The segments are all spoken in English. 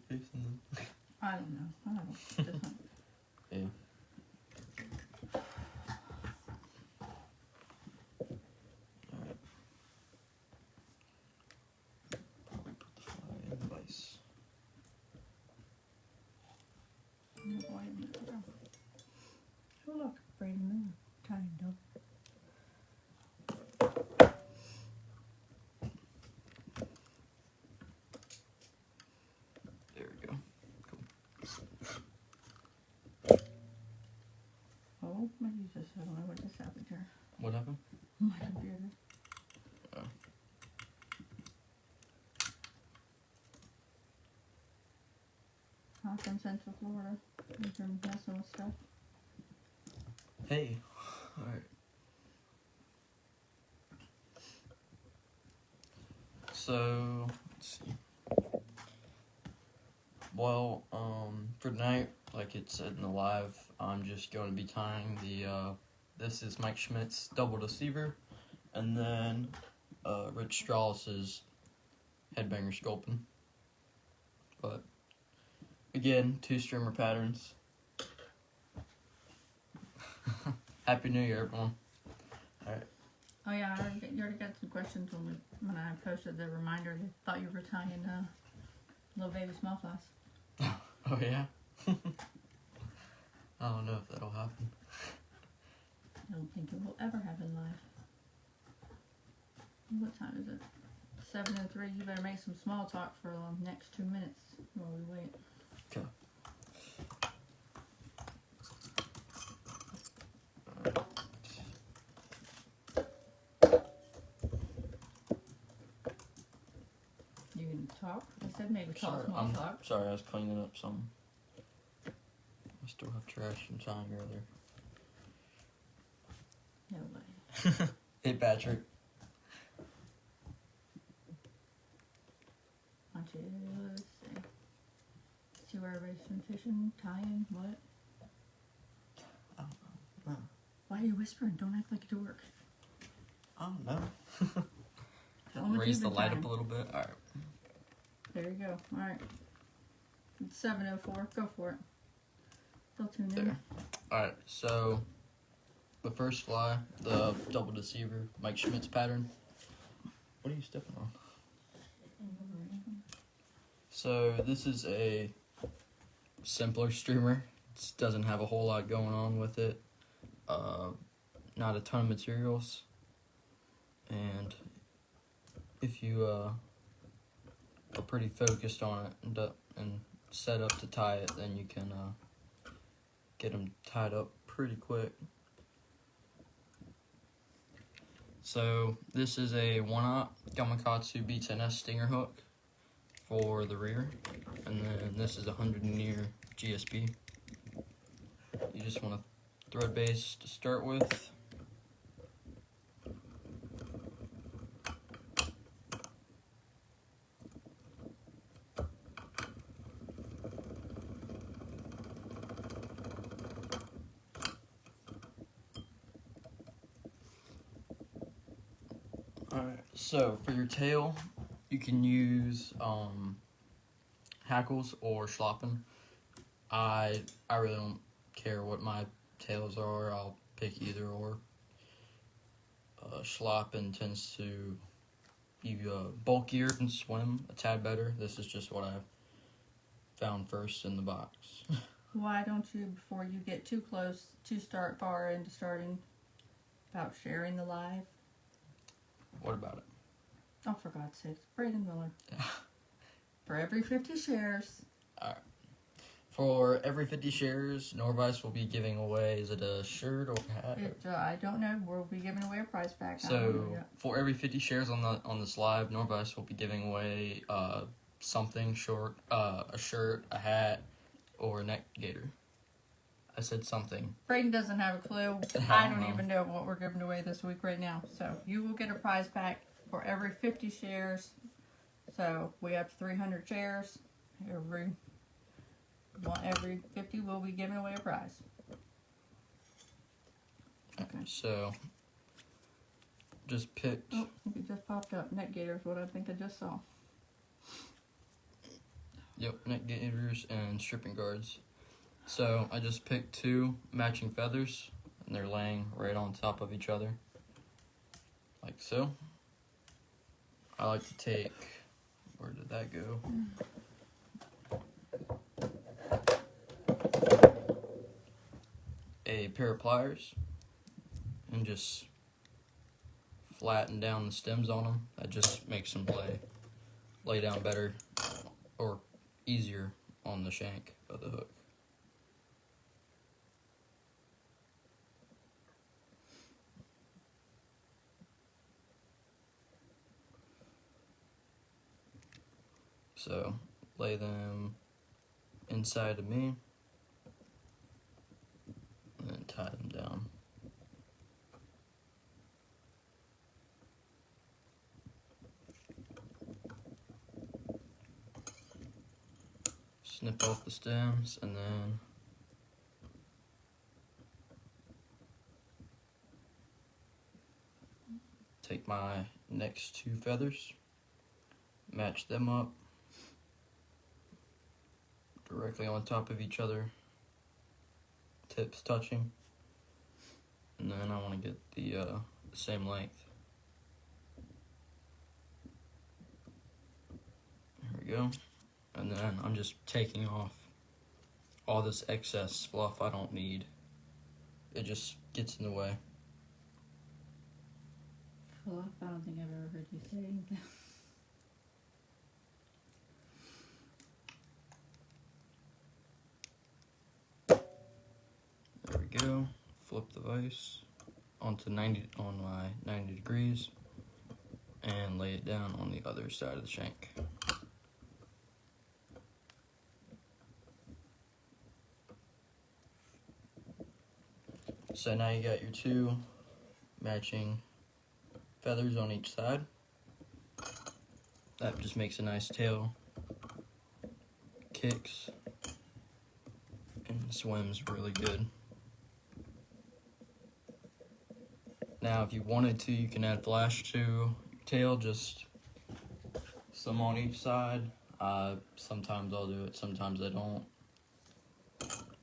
facing them? I don't know. I don't know. Just not- Yeah. Alright. Probably put the fly in the vise. No, why didn't it go? Oh, look. Braden Miller. Tiny dog. There we go. Oh, my Jesus. I don't know what just happened here. What happened? My computer. Oh. I'm from Central Florida. We've been messing with stuff. Hey. Alright. So, let's see. Well, for tonight, like it said in the live, I'm just going to be tying the, this is Mike Schmidt's double Deceiver, and then, Rich Strauss's Headbanger Sculpin. But, again, 2 streamer patterns. Happy New Year, everyone. Alright. Oh yeah, you already got some questions when I posted the reminder. They thought you were tying little baby small flies. Oh, yeah? I don't know if that'll happen. I don't think it will ever happen live. What time is it? 7:03. You better make some small talk for the next 2 minutes while we wait. Okay. You can talk. I said maybe talk small talk. Sorry, I was cleaning up some. I still have trash from tying earlier. Nobody. Hey, Patrick. Why don't you, let's see. See where everybody's been fishing, tying, what? I don't know. Why are you whispering? Don't act like a dork. I don't know. Tell 'em what Raise you've the been light tying. up a little bit. Alright. There you go. Alright. It's 7:04. Go for it. Still tuned in. There. Alright, so the first fly, the double Deceiver, Mike Schmidt's pattern. What are you stepping on? So this is a simpler streamer. It doesn't have a whole lot going on with it. Not a ton of materials. And if you are pretty focused on it and set up to tie it, then you can get them tied up pretty quick. So this is a 1/0 Gamakatsu B10S stinger hook for the rear, and then this is a 100 near GSP. You just want a thread base to start with. Alright, so for your tail, you can use hackles or Sculpin. I really don't care what my tails are. I'll pick either or. Sculpin tends to be bulkier and swim a tad better. This is just what I found first in the box. Why don't you, before you get too close to start far into starting, about sharing the live? What about it? Oh, for God's sakes. Braden Miller. Yeah. For every 50 shares. Alright. For every 50 shares, Norvise will be giving away, is it a shirt or a hat? I don't know. We'll be giving away a prize pack. So, for every 50 shares on this live, Norvise will be giving away something short, a shirt, a hat, or a neck gaiter. I said something. Braden doesn't have a clue. I don't even know what we're giving away this week right now. So, you will get a prize pack for every 50 shares. So, we have 300 shares. Every 50 will be giving away a prize. Okay. So, just picked. Oh, it just popped up. Neck gaiter is what I think I just saw. Yep, neck gaiters and stripping guards. So I just picked 2 matching feathers, and they're laying right on top of each other, like so. I like to take, where did that go? A pair of pliers and just flatten down the stems on them. That just makes them lay down better or easier on the shank of the hook. So lay them inside of me and then tie them down. Snip off the stems and then take my next 2 feathers, match them up directly on top of each other, tips touching, and then I want to get the same length. There we go. And then I'm just taking off all this excess fluff I don't need. It just gets in the way. Fluff? I don't think I've ever heard you say that. There we go. Flip the vise onto my 90 degrees and lay it down on the other side of the shank. So now you got your 2 matching feathers on each side. That just makes a nice tail. Kicks and swims really good. Now if you wanted to, you can add flash to your tail, just some on each side. Sometimes I'll do it, sometimes I don't.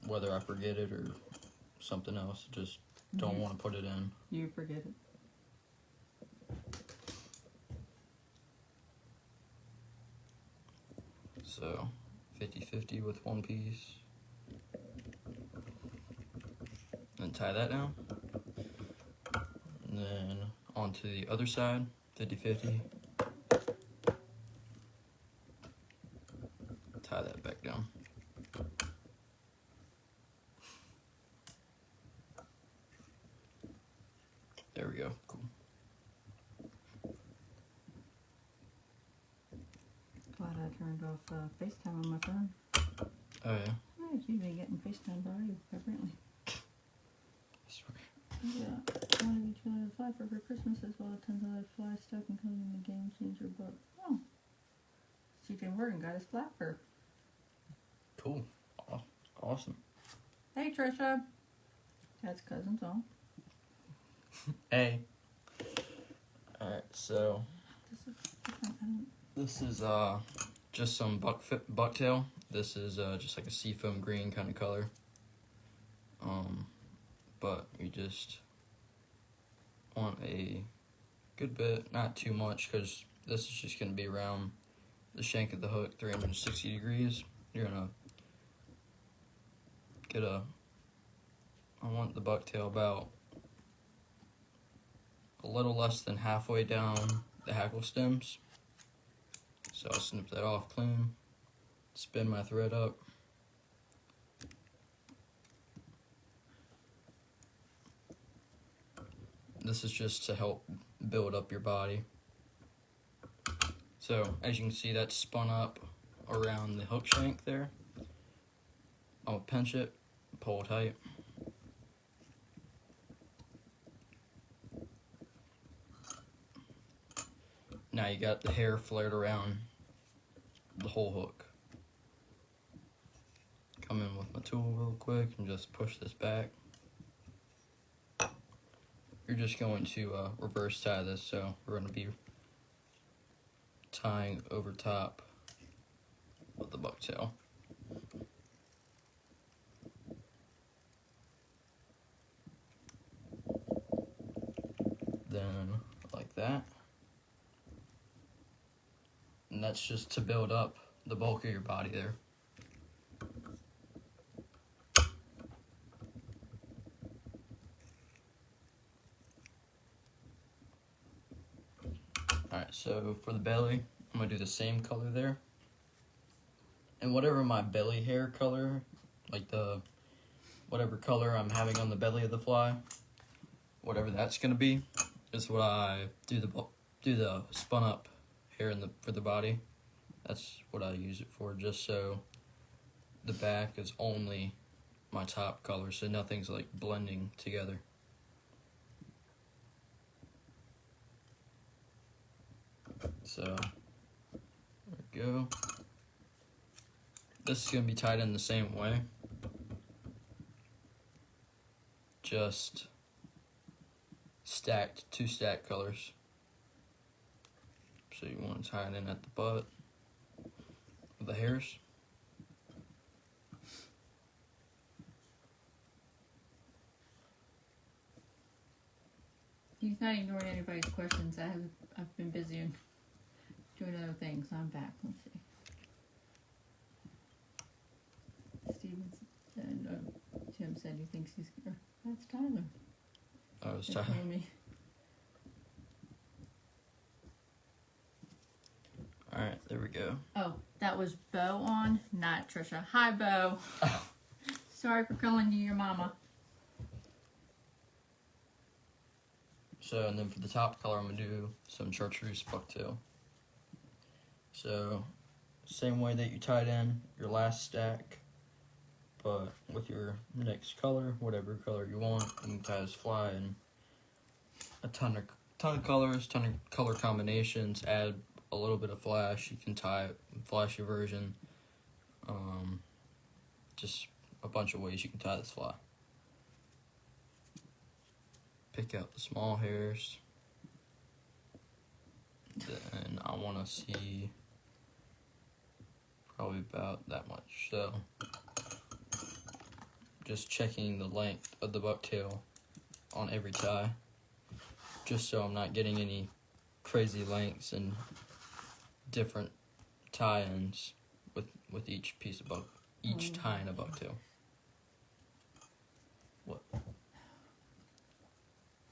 Whether I forget it or something else, just don't want to put it in. You forget it. So 50-50 with one piece. Then tie that down. And then onto the other side, 50-50. Tie that back down. There we go. Cool. Glad I turned off FaceTime on my phone. Oh yeah. You've been getting FaceTime by you, apparently. I swear. Yeah. One of each one of the 5 for Christmas as well as 10 to fly stuck including the game changer book. Oh. CJ Morgan got his flapper. Cool. Awesome. Hey Trisha. That's cousins on. Hey. Alright, so This is different. this is just some bucktail. This is just like a seafoam green kind of color. But we just want a good bit, not too much, because this is just going to be around the shank of the hook, 360 degrees. You're going to get I want the bucktail about a little less than halfway down the hackle stems. So I'll snip that off clean, spin my thread up. This is just to help build up your body. So as you can see, that's spun up around the hook shank there. I'll pinch it, pull tight. Now you got the hair flared around the whole hook. Come in with my tool real quick and just push this back. You're just going to reverse tie this, so we're going to be tying over top of the bucktail. Then like that. And that's just to build up the bulk of your body there. Alright, so for the belly, I'm going to do the same color there. And whatever my belly hair color, like whatever color I'm having on the belly of the fly, whatever that's going to be, is what I do the spun up hair for the body. That's what I use it for, just so the back is only my top color, so nothing's like blending together. So, there we go. This is going to be tied in the same way. Just two stacked colors. So you want to tie it in at the butt of the hairs. He's not ignoring anybody's questions. I've been busy and doing other things. I'm back. Let's see. Steven said, Tim said he thinks he's. That's Tyler. Oh, it's That's Tyler. me. Alright, there we go. Oh, that was Bo on, not Trisha. Hi, Bo. Oh. Sorry for calling you your mama. So, and then for the top color, I'm going to do some chartreuse bucktail. So, same way that you tied in your last stack, but with your next color, whatever color you want, you can tie this fly in a ton of colors, ton of color combinations, add a little bit of flash. You can tie it in flashy version. Just a bunch of ways you can tie this fly. Pick out the small hairs. Then I want to see probably about that much. So just checking the length of the bucktail on every tie, just so I'm not getting any crazy lengths and different tie-ins with each piece of each tie in a bucktail. What?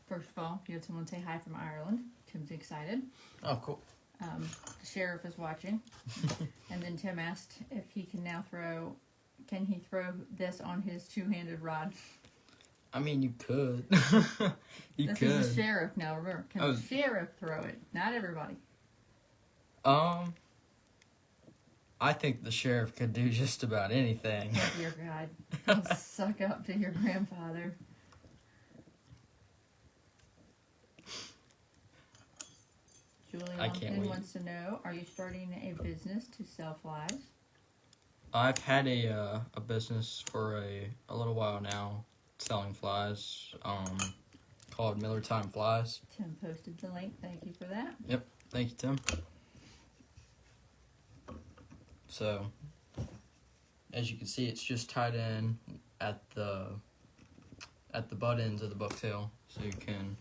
First of all, you had someone say hi from Ireland. Tim's excited. Oh, cool. The sheriff is watching. And then Tim asked if he can now can he throw this on his two-handed rod? I mean, you could. You this could. This is the sheriff now, remember. Can the sheriff throw it? Not everybody. I think the sheriff could do just about anything. Oh, dear God. Don't suck up to your grandfather. Julie I can't wait. wants to know, are you starting a business to sell flies? I've had a business for a little while now, selling flies, called Miller Time Flies. Tim posted the link. Thank you for that. Yep. Thank you, Tim. So, as you can see, it's just tied in at the butt ends of the bucktail, so you can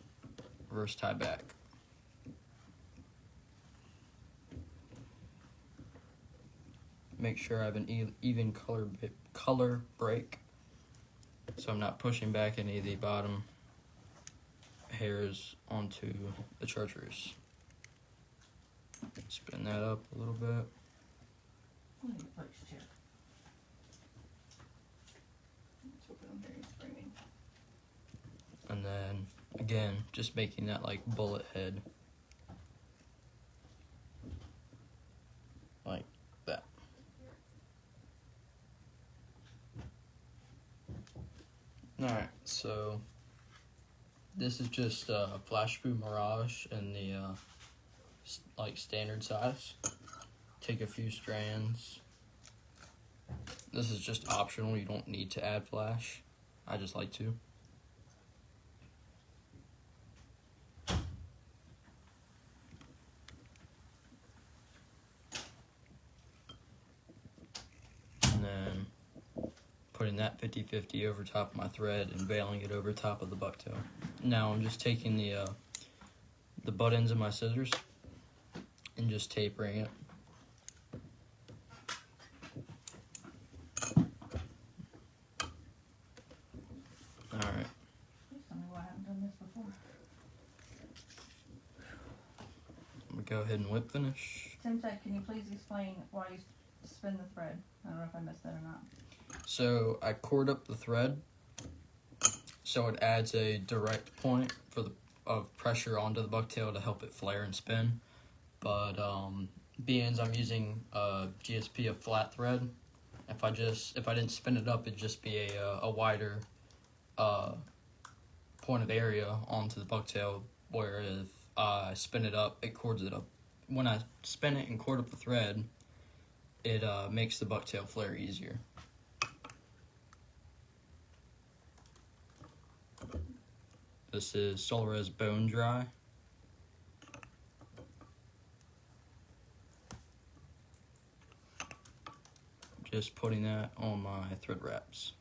reverse tie back. Make sure I have an even color break, so I'm not pushing back any of the bottom hairs onto the chartreuse. Spin that up a little bit. And then, again, just making that like bullet head. Like that. Alright, so this is just Flash Boo Mirage in the like standard size. Take a few strands. This is just optional, you don't need to add flash. I just like to. putting that 50-50 over top of my thread and bailing it over top of the bucktail. Now I'm just taking the butt ends of my scissors and just tapering it. Alright. Please tell me why I haven't done this before. I'm going to go ahead and whip finish. Tim said, can you please explain why you spin the thread? I don't know if I missed that or not. So I cord up the thread so it adds a direct point of pressure onto the bucktail to help it flare and spin. But being I'm using GSP, a flat thread, if I didn't spin it up, it'd just be a wider point of area onto the bucktail. Where if I spin it up, it cords it up. When I spin it and cord up the thread, it makes the bucktail flare easier. This is Solaris Bone Dry. Just putting that on my thread wraps.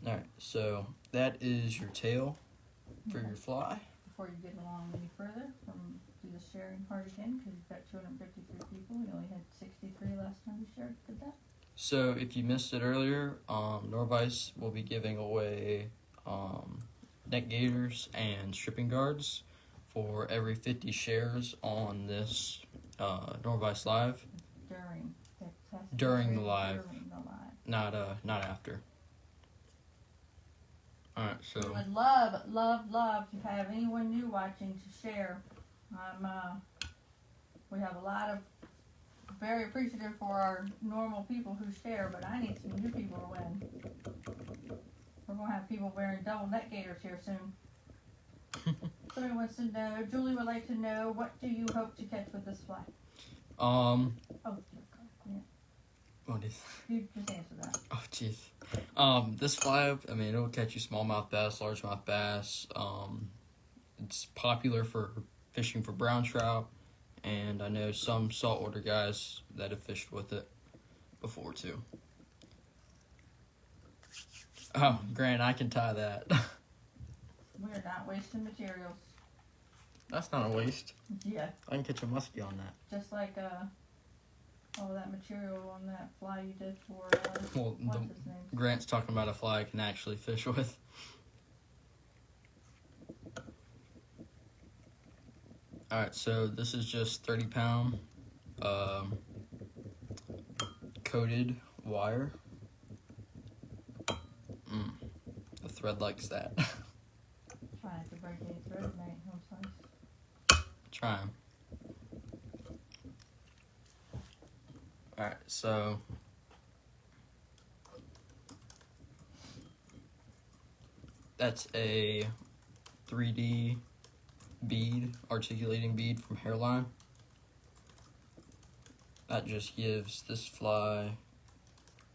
Alright, so that is your tail for your fly. Before you get along any further, do the sharing part again, because you've got 253 people. You only had 63 last time you shared. Did that? So if you missed it earlier, Norvise will be giving away neck gaiters and stripping guards for every 50 shares on this Norvise live. During the live. Not after. Alright, so we would love to have anyone new watching to share. We have a lot of very appreciative for our normal people who share, but I need some new people to win. We're gonna have people wearing double neck gaiters here soon. Somebody wants to know, Julie would like to know, what do you hope to catch with this fly? Oh, dear God. What is? You just answer that. Oh, jeez. This fly, I mean, it'll catch you smallmouth bass, largemouth bass. It's popular for fishing for brown trout, and I know some saltwater guys that have fished with it before too. Oh, Grant, I can tie that. We're not wasting materials. That's not a waste. Yeah. I can catch a muskie on that. Just like all that material on that fly you did for what's his name? Grant's talking about a fly I can actually fish with. Alright, so this is just 30-pound coated wire. The thread likes that. Trying to break any thread tonight, home slice. Trying. Alright, so that's a 3D bead, articulating bead from Hairline. That just gives this fly,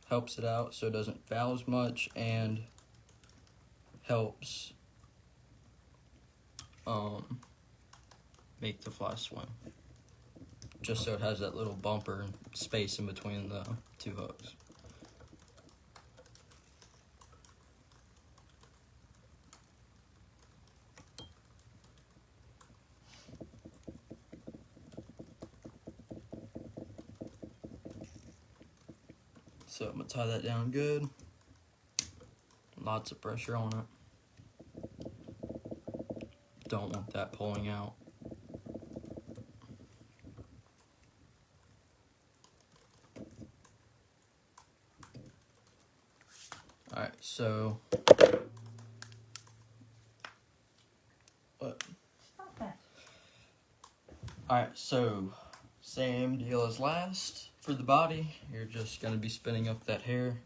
helps it out so it doesn't foul as much, and helps make the fly swim. Just so it has that little bumper space in between the two hooks. So I'm gonna tie that down good. Lots of pressure on it. Don't want that pulling out. Alright, so what? Stop that. Alright, so same deal as last. For the body, you're just gonna be spinning up that hair.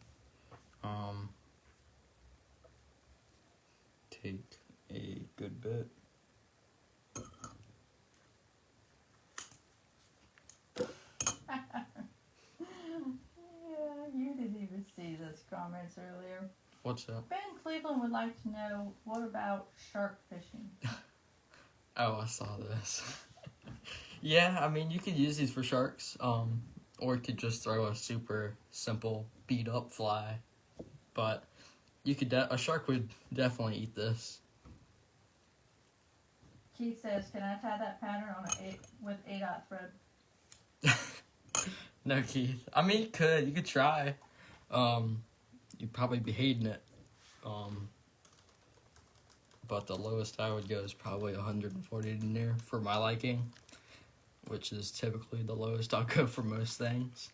Take a good bit. comments earlier. What's that? Ben Cleveland would like to know, what about shark fishing? Oh, I saw this. Yeah, I mean, you could use these for sharks, or you could just throw a super simple beat up fly. But you could a shark would definitely eat this. Keith says, can I tie that pattern on with 8/0 thread? No, Keith. I mean, you could try. You'd probably be hating it. But the lowest I would go is probably 140 denier for my liking, which is typically the lowest I'll go for most things.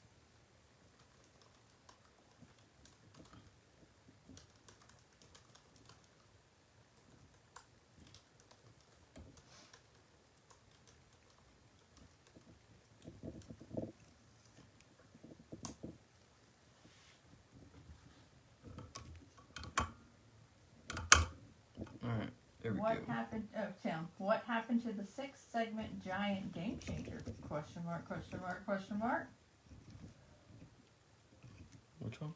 Alright, there we go. Tim, what happened to the 6-segment giant game changer? Question mark, question mark, question mark. Which one?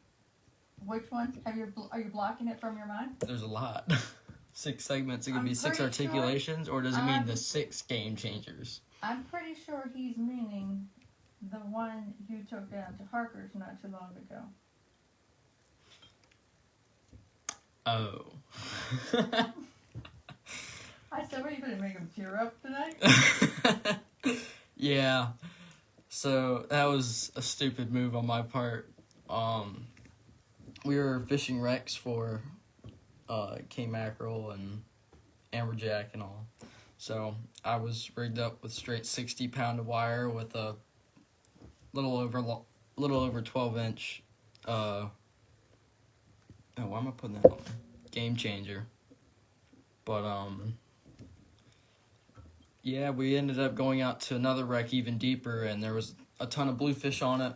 Which one? Are you blocking it from your mind? There's a lot. 6 segments. It could be 6 pretty sure- articulations, or does it mean the 6 game changers? I'm pretty sure he's meaning the one you took down to Harker's not too long ago. Oh. I said, what are you going to make him tear up tonight? Yeah. So that was a stupid move on my part. We were fishing wrecks for king mackerel and amberjack and all. So I was rigged up with straight 60-pound of wire with a little over 12-inch. Oh, why am I putting that on? Game changer. But yeah, we ended up going out to another wreck even deeper, and there was a ton of bluefish on it,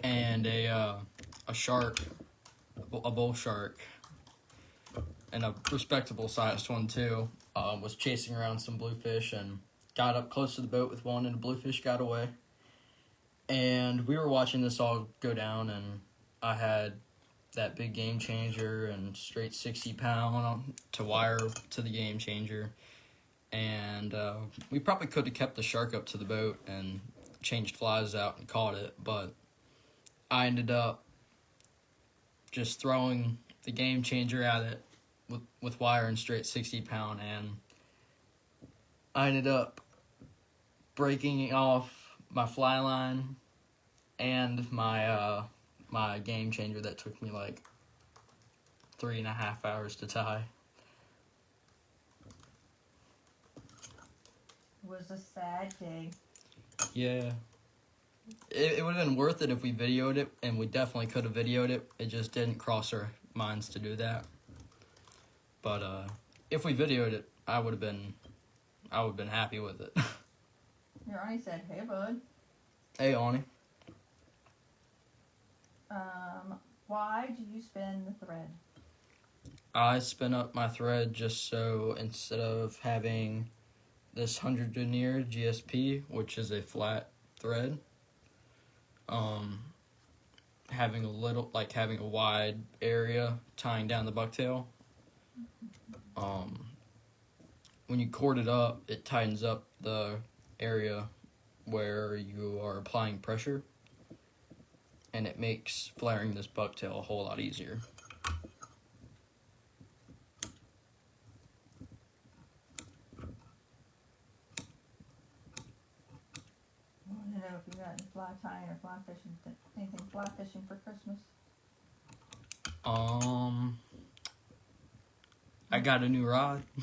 and a shark, a bull shark, and a respectable sized one too, was chasing around some bluefish and got up close to the boat with one, and the bluefish got away. And we were watching this all go down, and I had that big game changer and straight 60-pound to wire to the game changer. And we probably could have kept the shark up to the boat and changed flies out and caught it, but I ended up just throwing the game changer at it with wire and straight 60-pound, and I ended up breaking off my fly line and my my game changer that took me like 3.5 hours to tie. Was a sad day. Yeah. It would have been worth it if we videoed it, and we definitely could have videoed it. It just didn't cross our minds to do that. But if we videoed it, I would have been happy with it. Your auntie said, "Hey, bud." Hey, Ani. Why do you spin the thread? I spin up my thread just so instead of having this 100 denier GSP, which is a flat thread, having a wide area tying down the bucktail. When you cord it up, it tightens up the area where you are applying pressure, and it makes flaring this bucktail a whole lot easier. I want to know if you got any fly tying or fly fishing, anything fly fishing for Christmas. I got a new rod. You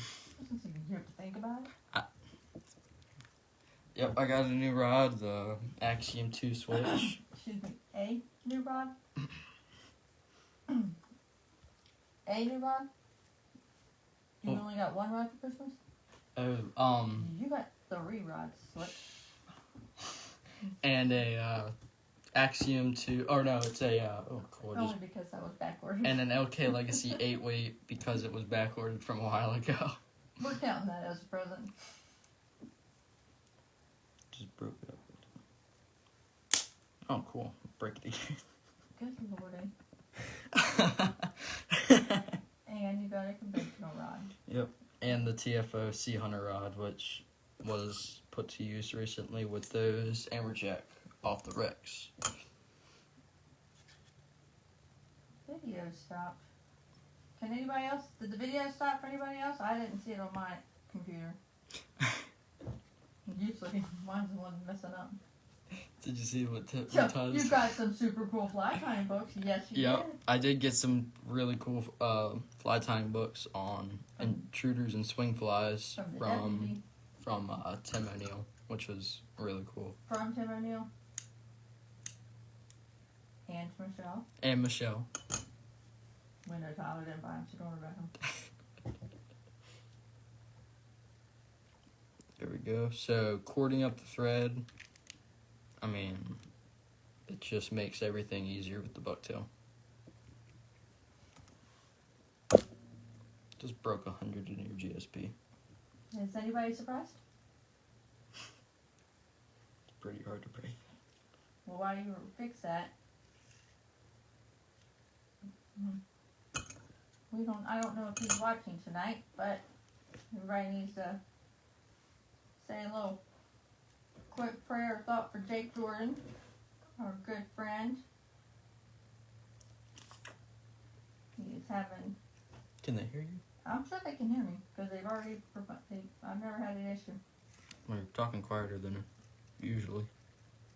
have to think about it. Yep, I got a new rod, the Axiom 2 switch. Excuse me, a new rod? A new rod? You only got one rod for Christmas? You got 3 rods, Slick. And a Axiom 2, or no, it's a, Only because that was backward. and an LK Legacy 8 weight because it was backordered from a while ago. We're counting that as a present. Just broke it up. Oh, cool. Break it again. Good lordy. And you got a conventional rod. Yep. And the TFO Sea Hunter rod, which was put to use recently with those amberjack off the wrecks. Video stopped. Can anybody else? Did the video stop for anybody else? I didn't see it on my computer. Usually mine's the one messing up. Did you see what So, you got some super cool fly tying books. Yes, you Yep. did. I did get some really cool fly tying books on intruders and swing flies from Tim O'Neill, which was really cool. From Tim O'Neill. And Michelle. And Michelle. We know Tyler didn't buy him, so don't worry about him. There we go. So, cording up the thread, I mean, it just makes everything easier with the bucktail. Just broke 100 in your GSP. Is anybody surprised? It's pretty hard to break. Well, while you fix that, I don't know if he's watching tonight, but everybody needs to say a little quick prayer or thought for Jake Jordan, our good friend. He is having... Can they hear you? I'm sure they can hear me, because I've never had an issue. We're talking quieter than usually.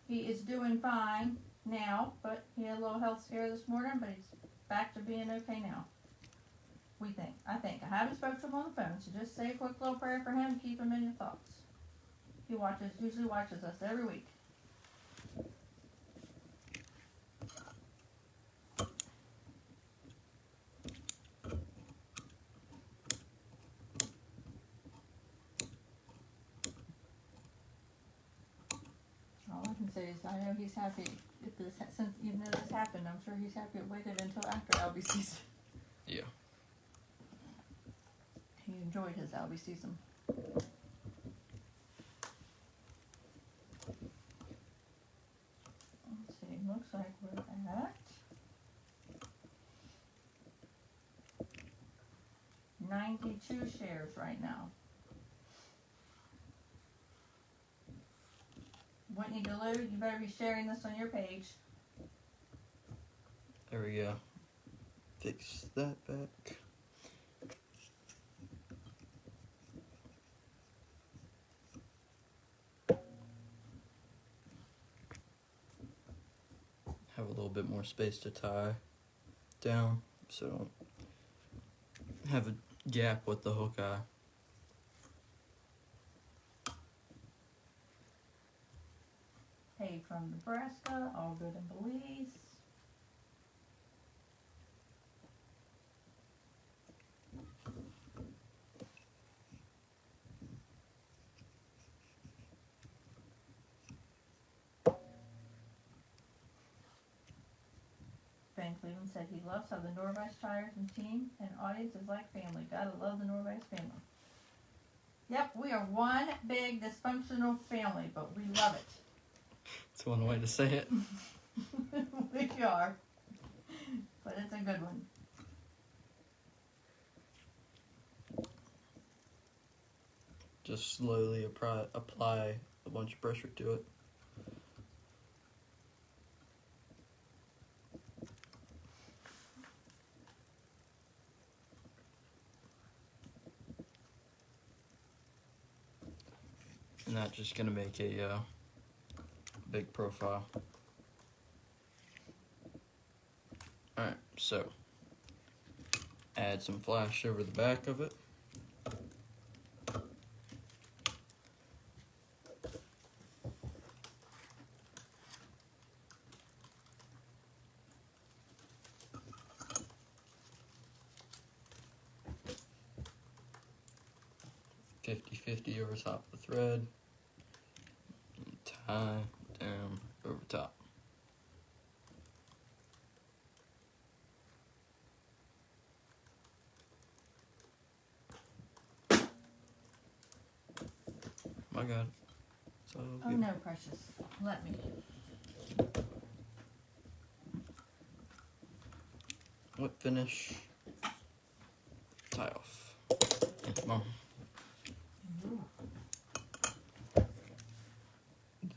He is doing fine now, but he had a little health scare this morning, but he's back to being okay now. I think. I haven't spoken to him on the phone, so just say a quick little prayer for him, keep him in your thoughts. He usually watches us every week. All I can say is I know he's happy. Even though this happened, I'm sure he's happy it waited until after LB season. Yeah. He enjoyed his LB season. Let's see, looks like we're at 92 shares right now. Whitney Duluth, you better be sharing this on your page. There we go. Fix that back. Have a little bit more space to tie down so don't have a gap with the hook eye. Paid from Nebraska, all good in Belize. Ben Cleveland said he loves how the Nor-vise tires and team and audience is like family. Gotta love the Nor-vise family. Yep, we are one big dysfunctional family, but we love it. That's one way to say it. We are. But it's a good one. Just slowly apply a bunch of pressure to it. And that's just going to make a big profile. Alright, so add some flash over the back of it. $50-50 over top of the thread. And tie down over top. My God. So Oh good. no, precious. Let me. whip finish, tie off. Thank you, Mom.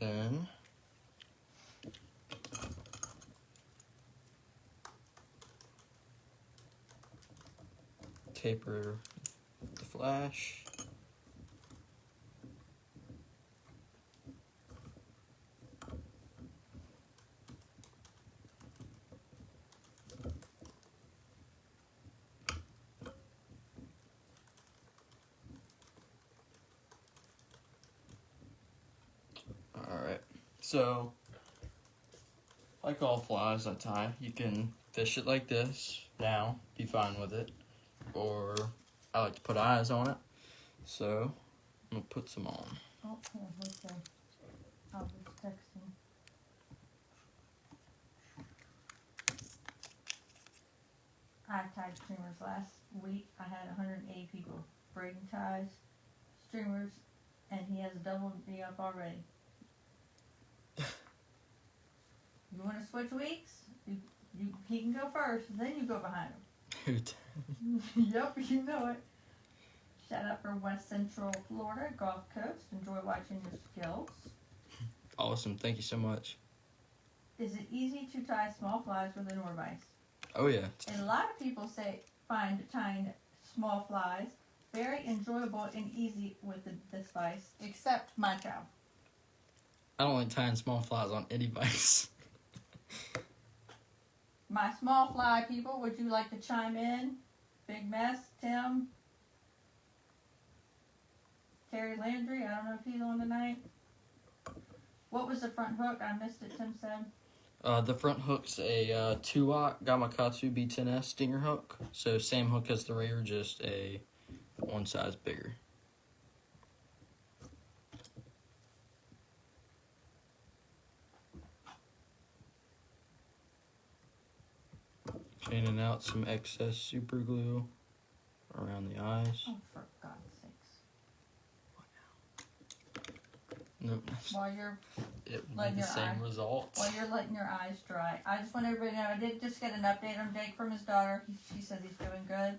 Then taper the flash. Alright, so like all flies I tie, you can fish it like this now, be fine with it, or I like to put eyes on it, so I'm gonna put some on. Oh, yeah, okay. I was texting. I tied streamers last week. I had 180 people. Braden ties streamers, and he has doubled me up already. You want to switch weeks? He can go first, then you go behind him. Yep, you know it. Shout out for West Central Florida, Gulf Coast. Enjoy watching your skills. Awesome, thank you so much. Is it easy to tie small flies with a Norvise? Oh yeah. And a lot of people find tying small flies very enjoyable and easy with this vise, except my child. I don't like tying small flies on any vise. My small fly people, would you like to chime in? Big Mess, Tim, Terry Landry, I don't know if he's on tonight. What was the front hook? I missed it, Tim said. The front hook's a 2-aught Gamakatsu B10S stinger hook. So same hook as the rear, just a one size bigger. Cleaning out some excess super glue around the eyes. Oh, for God's sakes. Nope. While you're It will letting be the your same eye- results. While you're letting your eyes dry, I just want everybody to know I did just get an update on Jake from his daughter. She said he's doing good.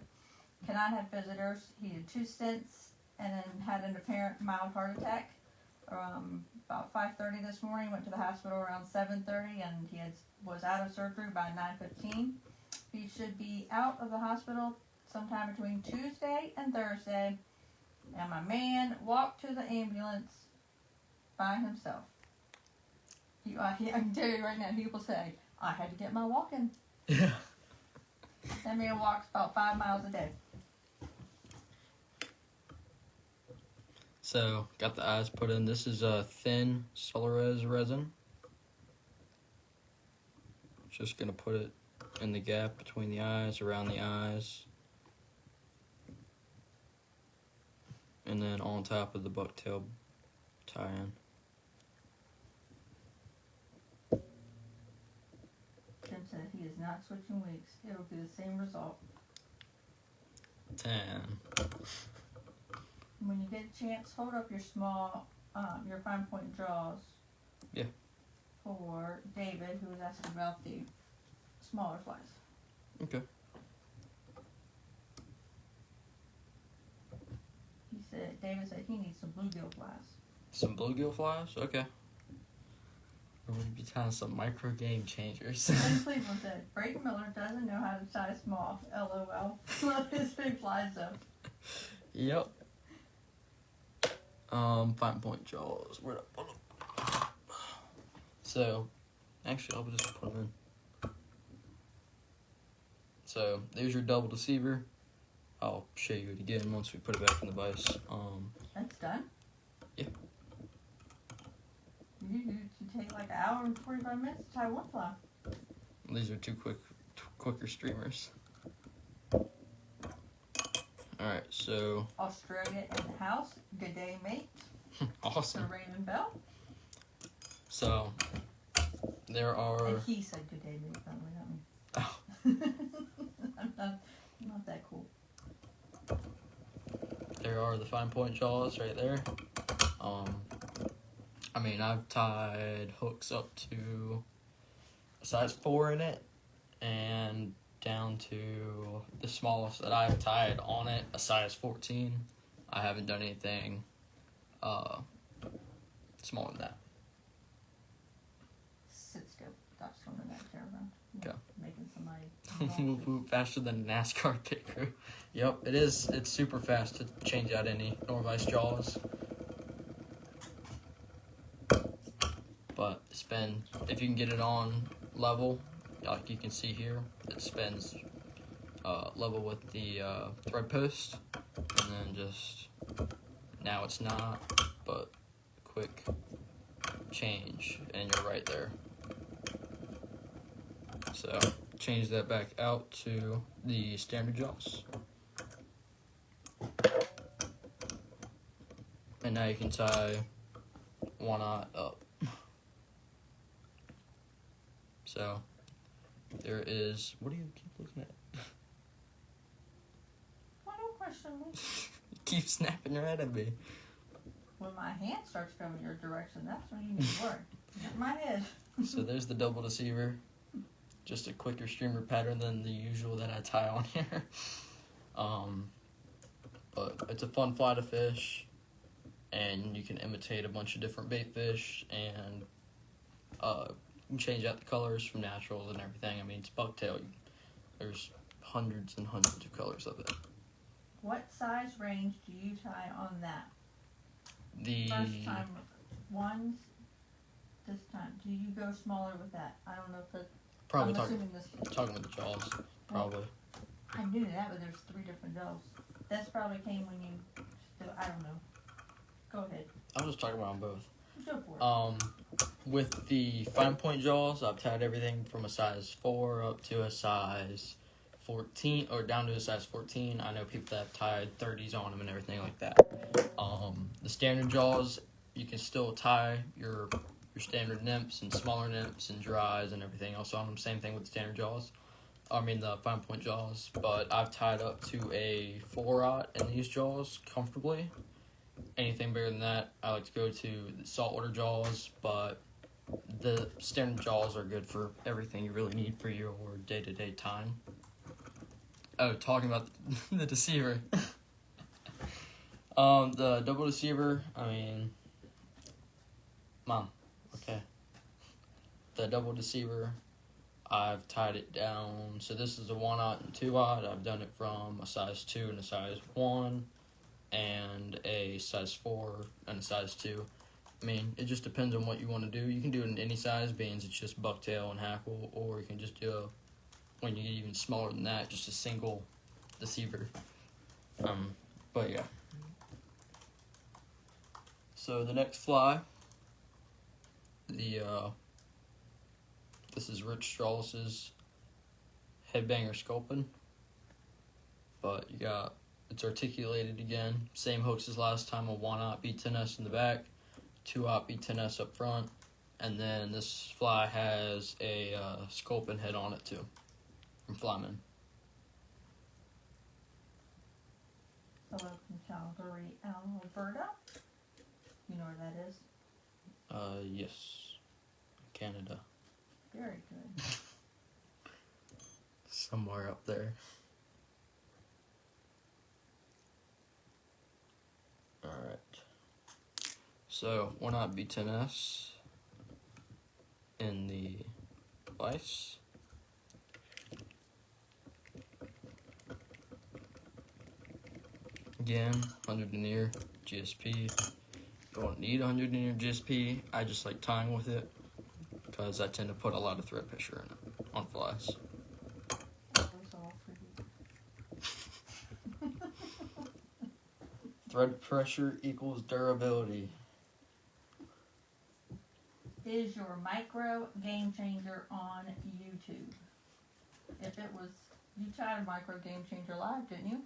Cannot have visitors. He did 2 stents and then had an apparent mild heart attack. About 5:30 this morning. Went to the hospital around 7:30, and he was out of surgery by 9:15. He should be out of the hospital sometime between Tuesday and Thursday. And my man walked to the ambulance by himself. I can tell you right now, he will say, I had to get my walking. Yeah. That man walks about 5 miles a day. So, got the eyes put in. This is a thin Solares resin. Just gonna put it in the gap between the eyes, around the eyes. And then on top of the bucktail tie-in. Jim said he is not switching weeks. It will be the same result. 10. When you get a chance, hold up your your fine point jaws. Yeah. For David, who was asking about the smaller flies. Okay. David said he needs some bluegill flies. Some bluegill flies? Okay. We're going to be tying some micro game changers. And Cleveland said, Braden Miller doesn't know how to tie small. LOL. Love his big flies though. Yep. Fine point jaws. Where'd I put them? So, actually, I'll just put them in. So, there's your double deceiver. I'll show you it again once we put it back in the vise. That's done? Yeah. You take like an hour and 45 minutes to tie one fly. These are two quicker streamers. Alright, so... Australia in the house. Good day, mate. Awesome. Sir Raymond Bell. So, there are... And he said good day, mate, by the way, not me. Oh. I'm not that cool. There are the fine point jaws right there. I mean, I've tied hooks up to a size 4 in it, and down to the smallest that I've tied on it, a size 14. I haven't done anything smaller than that. Sit still. Stop swimming that chair around. Okay. Making somebody Whoop, whoop, faster than a NASCAR pit crew. Yep, it is. It's super fast to change out any Nor-vise jaws. But if you can get it on level, like you can see here, it spins level with the thread post, and then just, now it's not, but quick change, and you're right there. So, change that back out to the standard jaws. And now you can tie one knot up. So, there is, what do you keep looking at? Why don't question me? You keep snapping your head at me. When my hand starts going your direction, that's when you need to work. Not my head. So there's the double deceiver. Just a quicker streamer pattern than the usual that I tie on here. But it's a fun fly to fish, and you can imitate a bunch of different bait fish, and you can change out the colors from naturals and everything. I mean, it's bucktail. There's hundreds and hundreds of colors of it. What size range do you tie on that? The First time ones, this time. Do you go smaller with that? I don't know if the. probably I'm talking assuming this. with the jaws. Probably. I knew that, but there's 3 different jaws. That's probably came when you. I don't know. Go ahead. I'll just talk about them both. Go for it. With the fine point jaws, I've tied everything from a size 4 up to a size 14, or down to a size 14. I know people that have tied 30s on them and everything like that. The standard jaws, you can still tie your standard nymphs and smaller nymphs and dries and everything else on them. Same thing with the standard jaws. I mean the fine point jaws. But I've tied up to a 4-aught in these jaws comfortably. Anything bigger than that, I like to go to the saltwater jaws, but the standard jaws are good for everything you really need for your day-to-day time. Oh, talking about the Deceiver. The double Deceiver, I mean, Mom, okay. The double Deceiver, I've tied it down, so this is a 1-aught and 2-aught. I've done it from a size 2 and a size 1. And a size 4 and a size 2. I mean, it just depends on what you want to do. You can do it in any size, being it's just bucktail and hackle, or you can just do, when you get even smaller than that, just a single deceiver. But yeah. So the next fly, this is Rich Strauss's Headbanger Sculpin, but you got, it's articulated again. Same hooks as last time, a 1-aught B10S in the back, 2-aught B10S up front, and then this fly has a Sculpin head on it too, from Flyman. Hello from Calgary, Alberta. You know where that is? Yes. Canada. Very good. Somewhere up there. Alright. So, 1-aught B10S in the vise. Again, 100 denier GSP. You don't need 100 denier GSP. I just like tying with it because I tend to put a lot of thread pressure in it on flies. That was all for you. Thread pressure equals durability. Is your micro game changer on YouTube? If it was, you tried a micro game changer live, didn't you?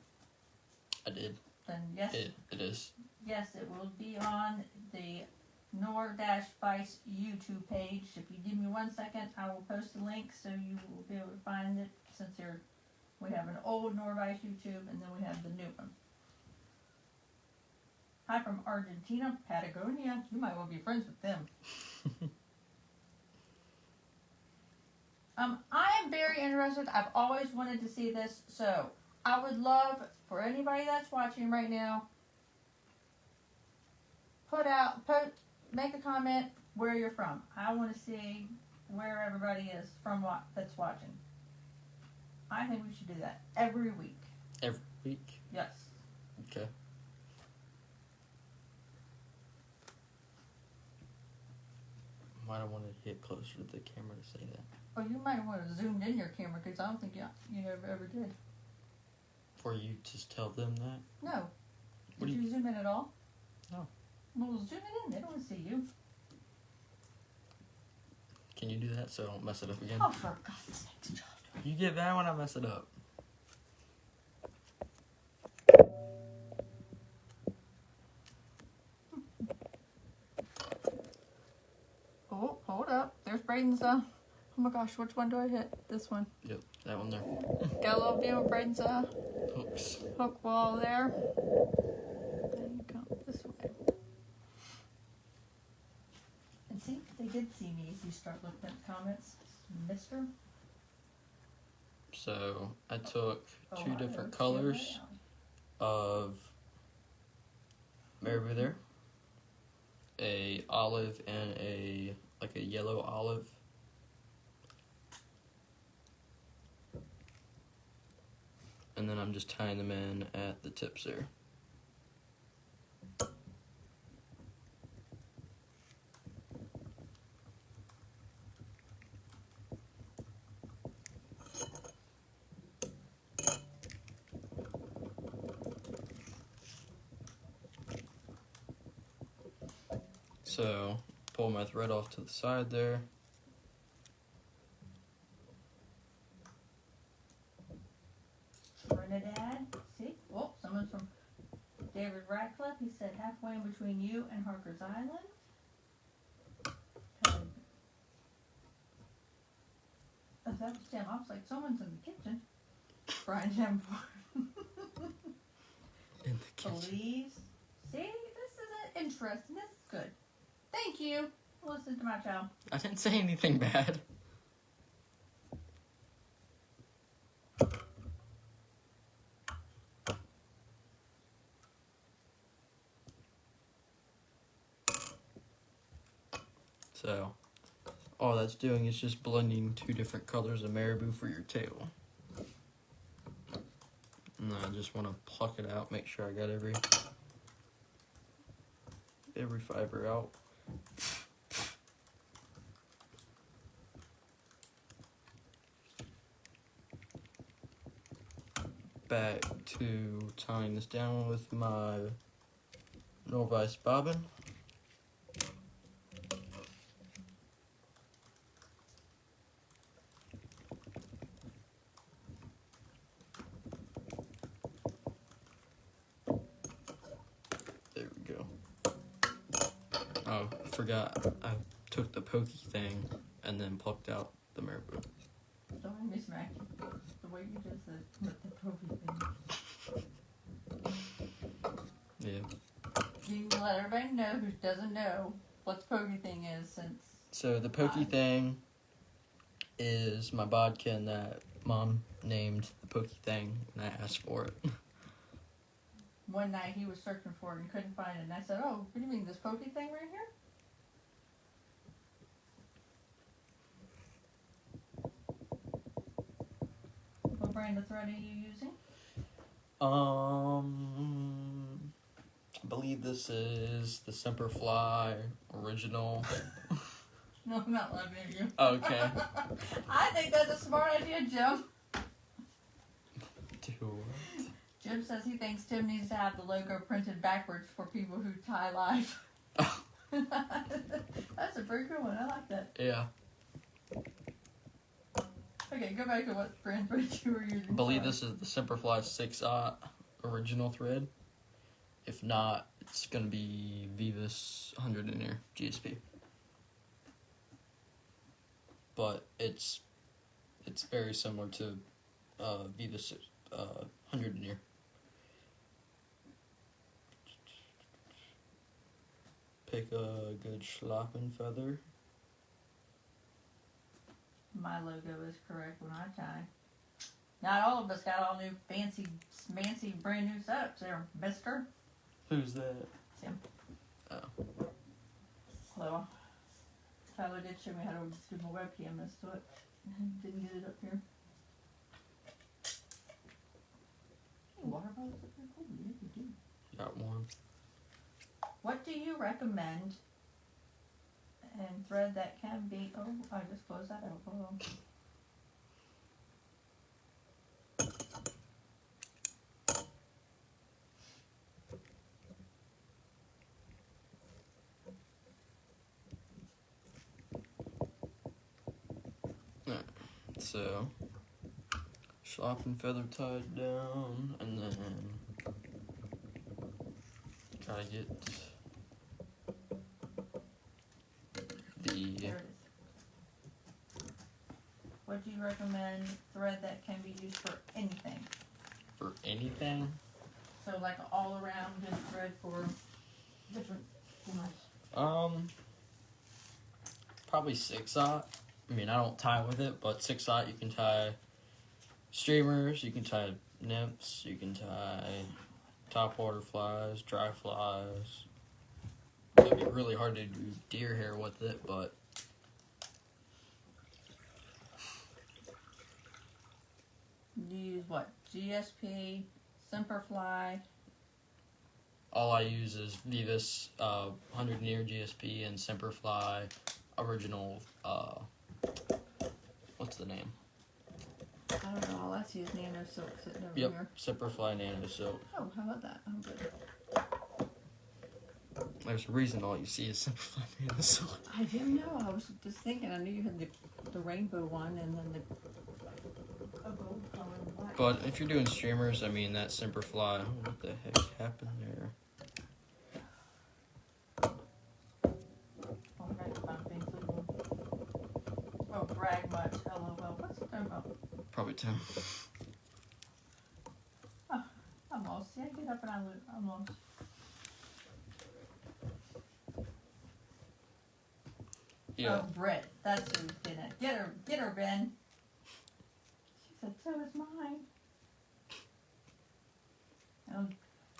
I did. Then yes, It is. yes, it will be on the Nor-vise YouTube page. If you give me 1 second, I will post the link so you will be able to find it. Since we have an old Nor-vise YouTube and then we have the new one. Hi from Argentina, Patagonia. You might want to be friends with them. I am very interested. I've always wanted to see this, so I would love for anybody that's watching right now, make a comment where you're from. I want to see where everybody is from that's watching. I think we should do that every week. Every week? Yes. Okay. Might have wanted to get closer to the camera to say that. Or you might want to zoom in your camera because I don't think you ever did. For you to tell them that? No. Did you zoom in at all? No. Well, zoom it in. They don't want to see you. Can you do that so I don't mess it up again? Oh, for God's sakes, John. You get that when I mess it up. Oh, hold up. There's Braden's, oh my gosh, which one do I hit? This one. Yep, that one there. Got a little view of Braden's, Hooks. hook wall there. Then you go this way. And see, they did see me if you start looking at the comments. Mister? So, I took two different colors of marabou there. A olive and a yellow olive. And then I'm just tying them in at the tips there. So, pull my thread off to the side there. Trinidad. See? Oh, someone's from David Radcliffe. He said halfway in between you and Harker's Island. Oh, that was Tim. I was like, someone's in the kitchen. Frying jam. In the kitchen. Please. See? This is interesting. This is good. Thank you. Listen to my child. I didn't say anything bad. So, all that's doing is just blending two different colors of marabou for your tail. And I just want to pluck it out, make sure I got every fiber out. Back to tying this down with my Nor-vise bobbin. There we go. Oh, forgot. I took the pokey thing and then plucked out the marabou. Don't make me smack you. The way you just said with the pokey thing. Yeah. You can let everybody know who doesn't know what the pokey thing is since... So the pokey thing is my bodkin that Mom named the pokey thing and I asked for it. One night he was searching for it and couldn't find it, and I said, "Oh, what do you mean, this pokey thing right here?" What brand of thread are you using? I believe this is the Semperfly original. No, I'm not laughing at you. Okay. I think that's a smart idea, Jim. Do what? Jim says he thinks Tim needs to have the logo printed backwards for people who tie live. Oh. That's a pretty cool one. I like that. Yeah. Okay, go back to what brand thread you were using. I believe this is the Semperfly 6/0 original thread. If not, it's going to be Vivus 100 denier GSP. But it's very similar to Vivus 100 denier. Pick a good Sculpin feather. my logo is correct when I tie. Not all of us got all new fancy brand new setups there, mister. Who's that? Tim. Oh. Hello. Tyler did show me how to do my webcam this to it. Didn't get it up here. Hey, water bottles up there? Oh, yeah, you do. Got one. What do you recommend and thread that can be... Oh, I just closed that out. Hold on. So, Sculpin feather tied down, and then try to get the... There it is. What do you recommend thread that can be used for anything? For anything? So like an all-around good thread for different ones. Probably 6/0. I mean, I don't tie with it, but 6/0 you can tie streamers, you can tie nymphs, you can tie topwater flies, dry flies. It'd be really hard to do deer hair with it, but You use what? GSP, Semperfly. all I use is Vivus 100 near GSP and Semperfly original, what's the name? I don't know, all I see is Nano Silk sitting over Yep, here. Semperfly Nano Silk. Oh, how about that? Oh, good. There's a reason all you see is Semperfly Nano Silk. I didn't know. I was just thinking. I knew you had the rainbow one and then a gold color and black. But if you're doing streamers, I mean, that Semperfly, what the heck happened there? Oh, brag much. LOL. What's it talking about? Probably 10. Oh, I'm lost. See, I get up and I'm lost. Yeah. Oh, Britt. That's who's in it. Get her, Ben. She said, so is mine.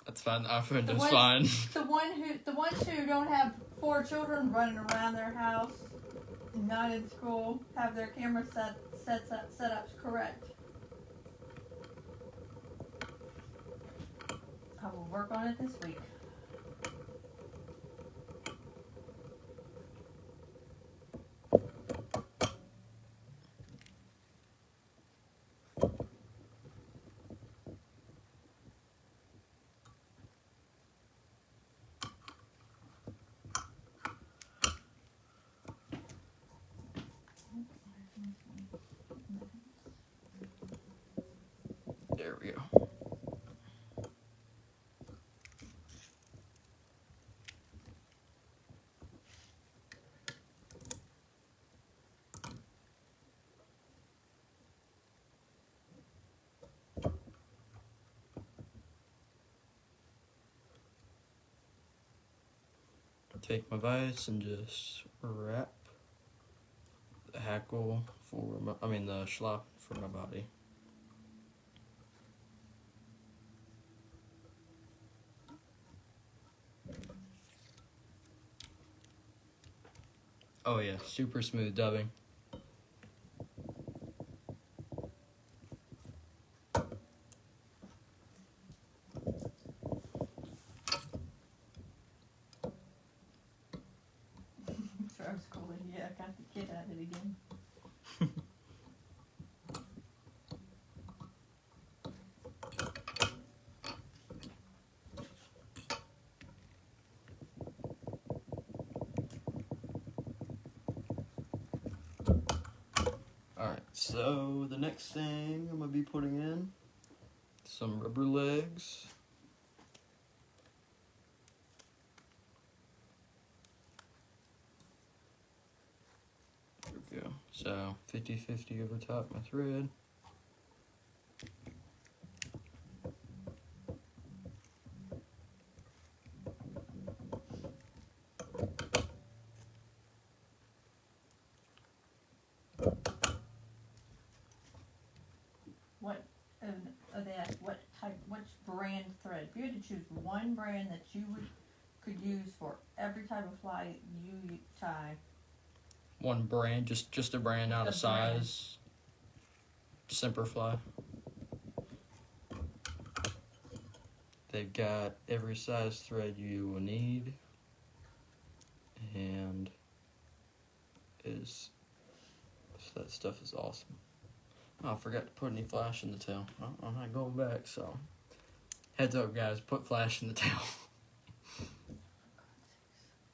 That's fine. I found The it's ones- fine. The ones who don't have 4 children running around their house, not in school, have their camera setups correct. I will work on it this week. There we go. Take my vise and just wrap the hackle for my, the schlop for my body. Oh yeah, super smooth dubbing. Travis calling, yeah, I got the kid at it again. Alright, so the next thing I'm going to be putting in some rubber legs. There we go. So 50-50 over top my thread. brand thread. If you had to choose one brand that you could use for every type of fly you tie. One brand, just a brand, not a size. Simperfly. They've got every size thread you will need, and that stuff is awesome. Oh, I forgot to put any flash in the tail. I'm not going back, so heads up, guys. Put flash in the tail.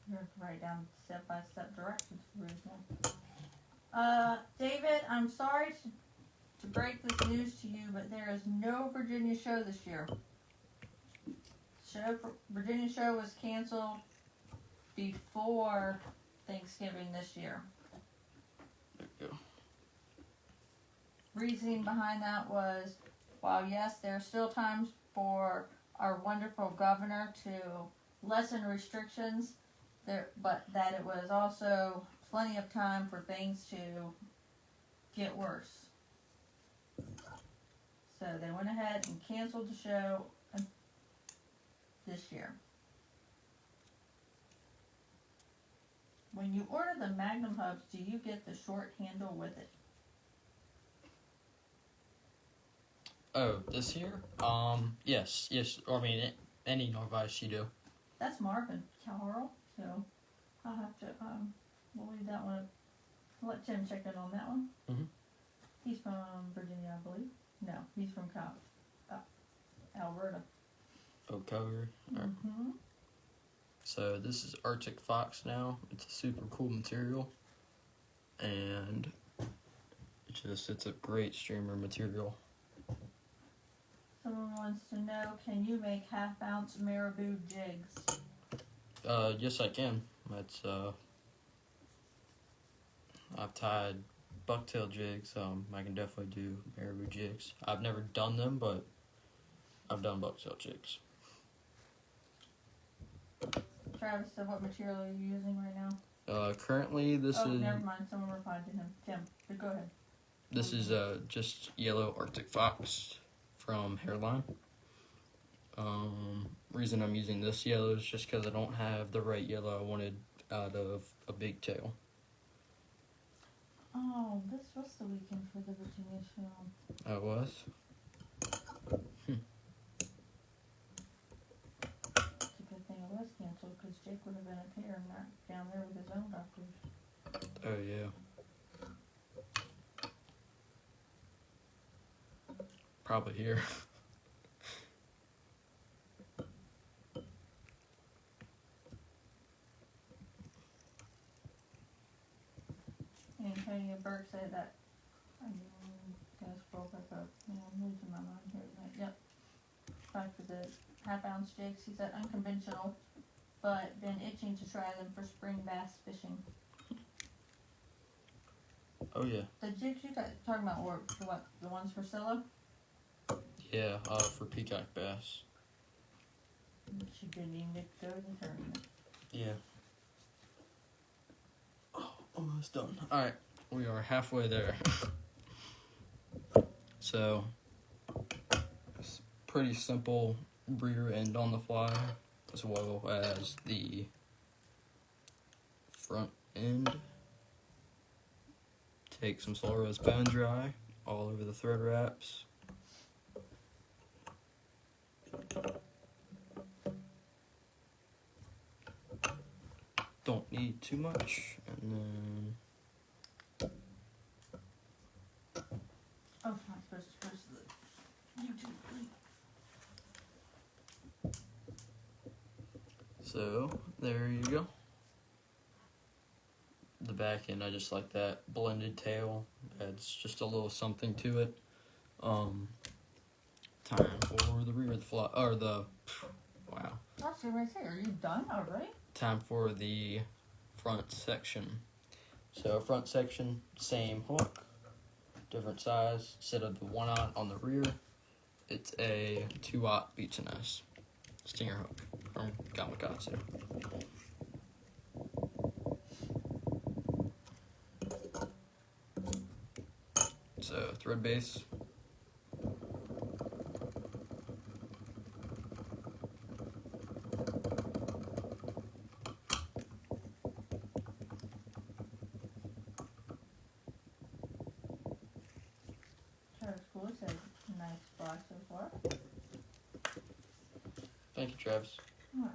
You have to write down step-by-step directions for this. David, I'm sorry to break this news to you, but there is no Virginia show this year. Virginia show was canceled before Thanksgiving this year. There you go. Reasoning behind that was, while yes, there are still times for our wonderful governor to lessen restrictions, but that it was also plenty of time for things to get worse. So they went ahead and canceled the show this year. When you order the Magnum hubs, do you get the short handle with it? Oh, this year? Yes. I mean, any Norvise you do. That's Marvin Carl, so I'll have to, we'll leave that one up. I'll let Tim check in on that one. Mm-hmm. He's from Virginia, I believe. No, he's from Alberta. Oh, Calgary. Mm-hmm. So this is Arctic Fox now. It's a super cool material, and it's a great streamer material. Someone wants to know, can you make half-ounce marabou jigs? Yes I can. That's I've tied bucktail jigs. I can definitely do marabou jigs. I've never done them, but I've done bucktail jigs. Travis said, what material are you using right now? Currently this is... never mind. Someone replied to him. Tim, but go ahead. This is just yellow Arctic Fox from Hairline. Reason I'm using this yellow is just because I don't have the right yellow I wanted out of a big tail. Oh, this was the weekend for the Virginia show. Oh, it was? It's a good thing it was canceled, because Jake would have been up here and not down there with his own doctors. Oh, yeah. Probably here. Antonio Burke said that, gotta scroll back up, I'm losing my mind here tonight. Yep. Back to the half-ounce jigs, he said unconventional, but been itching to try them for spring bass fishing. Oh, yeah. The jigs you talking about were what, the ones for Scylla? Yeah, for peacock bass. She didn't even get to go to the tournament. Yeah. Oh, almost done. Alright, we are halfway there. So, it's pretty simple rear end on the fly, as well as the front end. Take some Slow Rose bone dry all over the thread wraps. Don't need too much, and then Oh, it's not supposed to post the YouTube link. so there you go. The back end, I just like that blended tail. Adds just a little something to it. Time for the rear of the fly, or the, wow. I was gonna say, are you done already? Time for the front section. So front section, same hook, different size. Instead of the 1/0 on the rear, it's a 2/0 beach and S stinger hook from Gamakatsu. So thread base. Thank you, Travis. Alright.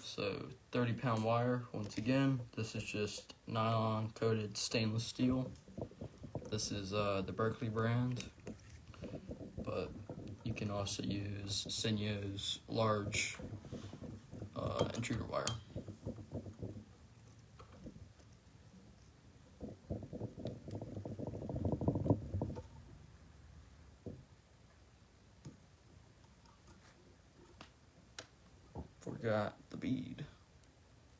So 30-pound wire. Once again, this is just nylon coated stainless steel. This is the Berkeley brand, but you can also use Sinyo's large intruder wire. Forgot the bead.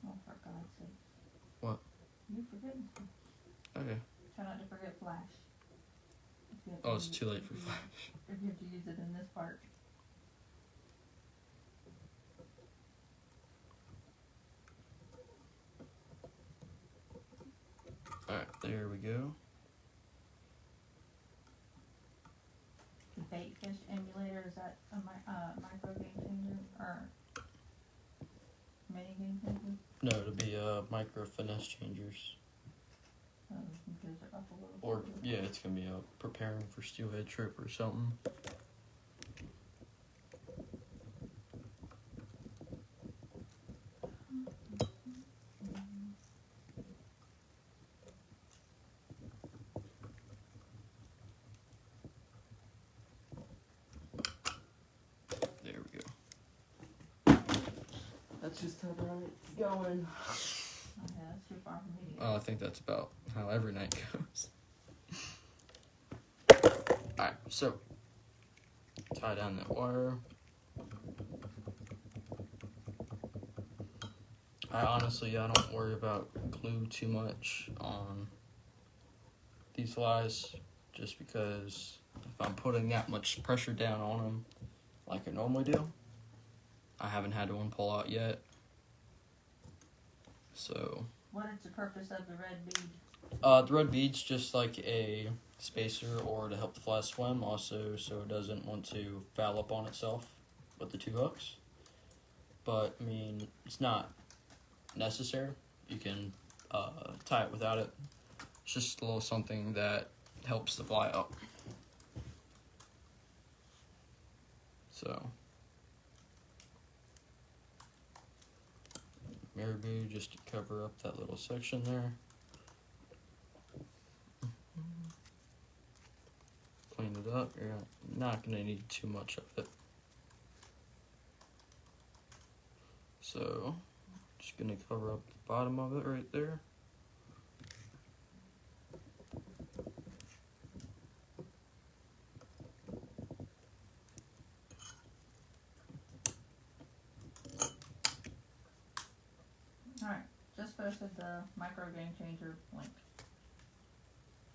Oh, for God's sake. What? You forgetting stuff. Okay. Try not to forget flash. If you have to Oh, it's use- too late for if you- flash. If you have to use it in this part. Alright, there we go. The bait fish emulator, is that a micro game changer or mini game changer? No, it'll be micro finesse changers. Because they're up a little Or, bit. yeah, it's gonna be preparing for steelhead trip or something. There we go. That's just how the night's going. Oh, yeah, that's too far from me. I think that's about how every night goes. Alright, so tie down that wire. I don't worry about glue too much on these flies, just because if I'm putting that much pressure down on them like I normally do, I haven't had one pull out yet. So What is the purpose of the red bead? the red bead's just like a spacer or to help the fly swim, also so it doesn't want to foul up on itself with the two hooks. But I mean, it's not necessary. You can tie it without it. It's just a little something that helps the fly out. So marabou just to cover up that little section there. Clean it up. You're not going to need too much of it. So, just going to cover up the bottom of it right there. Alright, just posted the micro game changer link.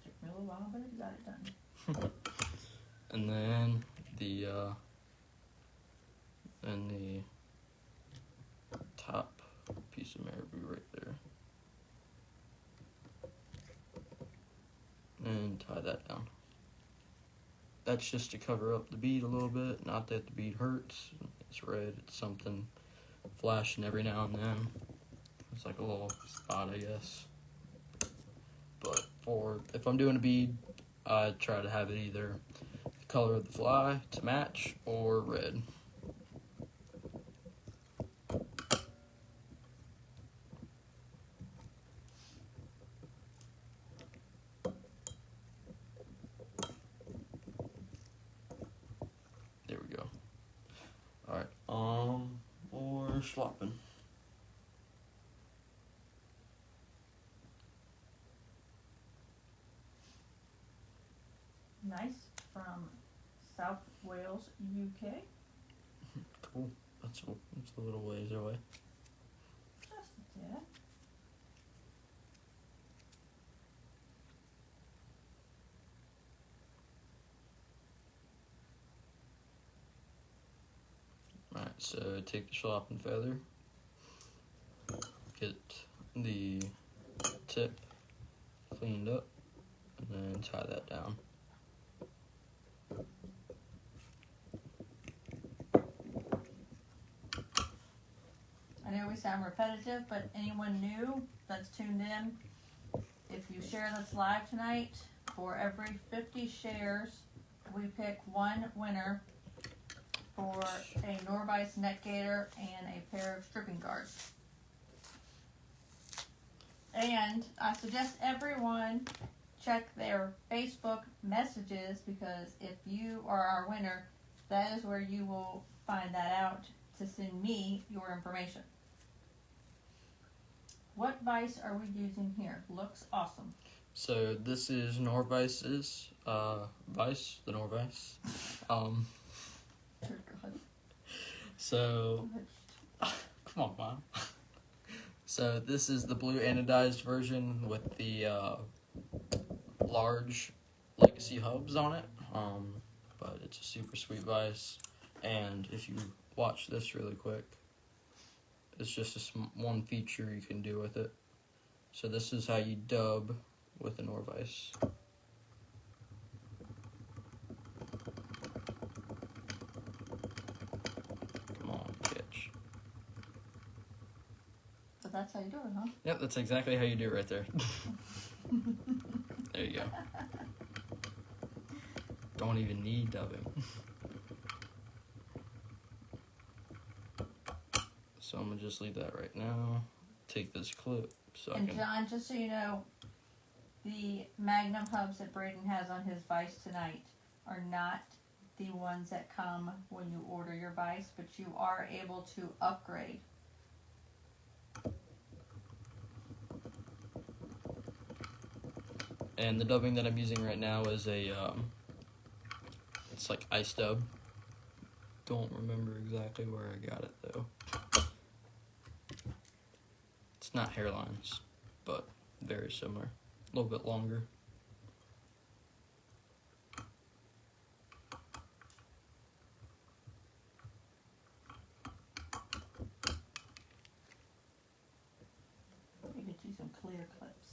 Took me a little while, but I got it done. And then the top piece of marabou right there. And tie that down. That's just to cover up the bead a little bit. Not that the bead hurts. It's red. It's something flashing every now and then. It's like a little spot, I guess. But if I'm doing a bead, I try to have it either the color of the fly to match or red. There we go. Alright, or Sculpin. Nice, from South Wales, UK. Cool. That's a little ways away. Just a tad. Alright, so take the Sculpin feather, get the tip cleaned up, and then tie that down. I know we sound repetitive, but anyone new that's tuned in, if you share this live tonight, for every 50 shares, we pick one winner for a Norvise neck gaiter and a pair of stripping guards. And I suggest everyone check their Facebook messages, because if you are our winner, that is where you will find that out to send me your information. What vise are we using here? Looks awesome. So this is Norvise's vise, the Nor-vise. Dear God. So come on, Mom. So this is the blue anodized version with the large legacy hubs on it. But it's a super sweet vise. And if you watch this really quick, it's just one feature you can do with it. So this is how you dub with a Norvise. Come on, catch. But that's how you do it, huh? Yep, that's exactly how you do it right there. There you go. Don't even need dubbing. So I'm gonna just leave that right now. Take this clip so And I can. John, just so you know, the Magnum hubs that Braden has on his vise tonight are not the ones that come when you order your vise, but you are able to upgrade. And the dubbing that I'm using right now is a it's like ice dub. Don't remember exactly where I got it though. It's not hairlines, but very similar. A little bit longer. You could use some clear clips.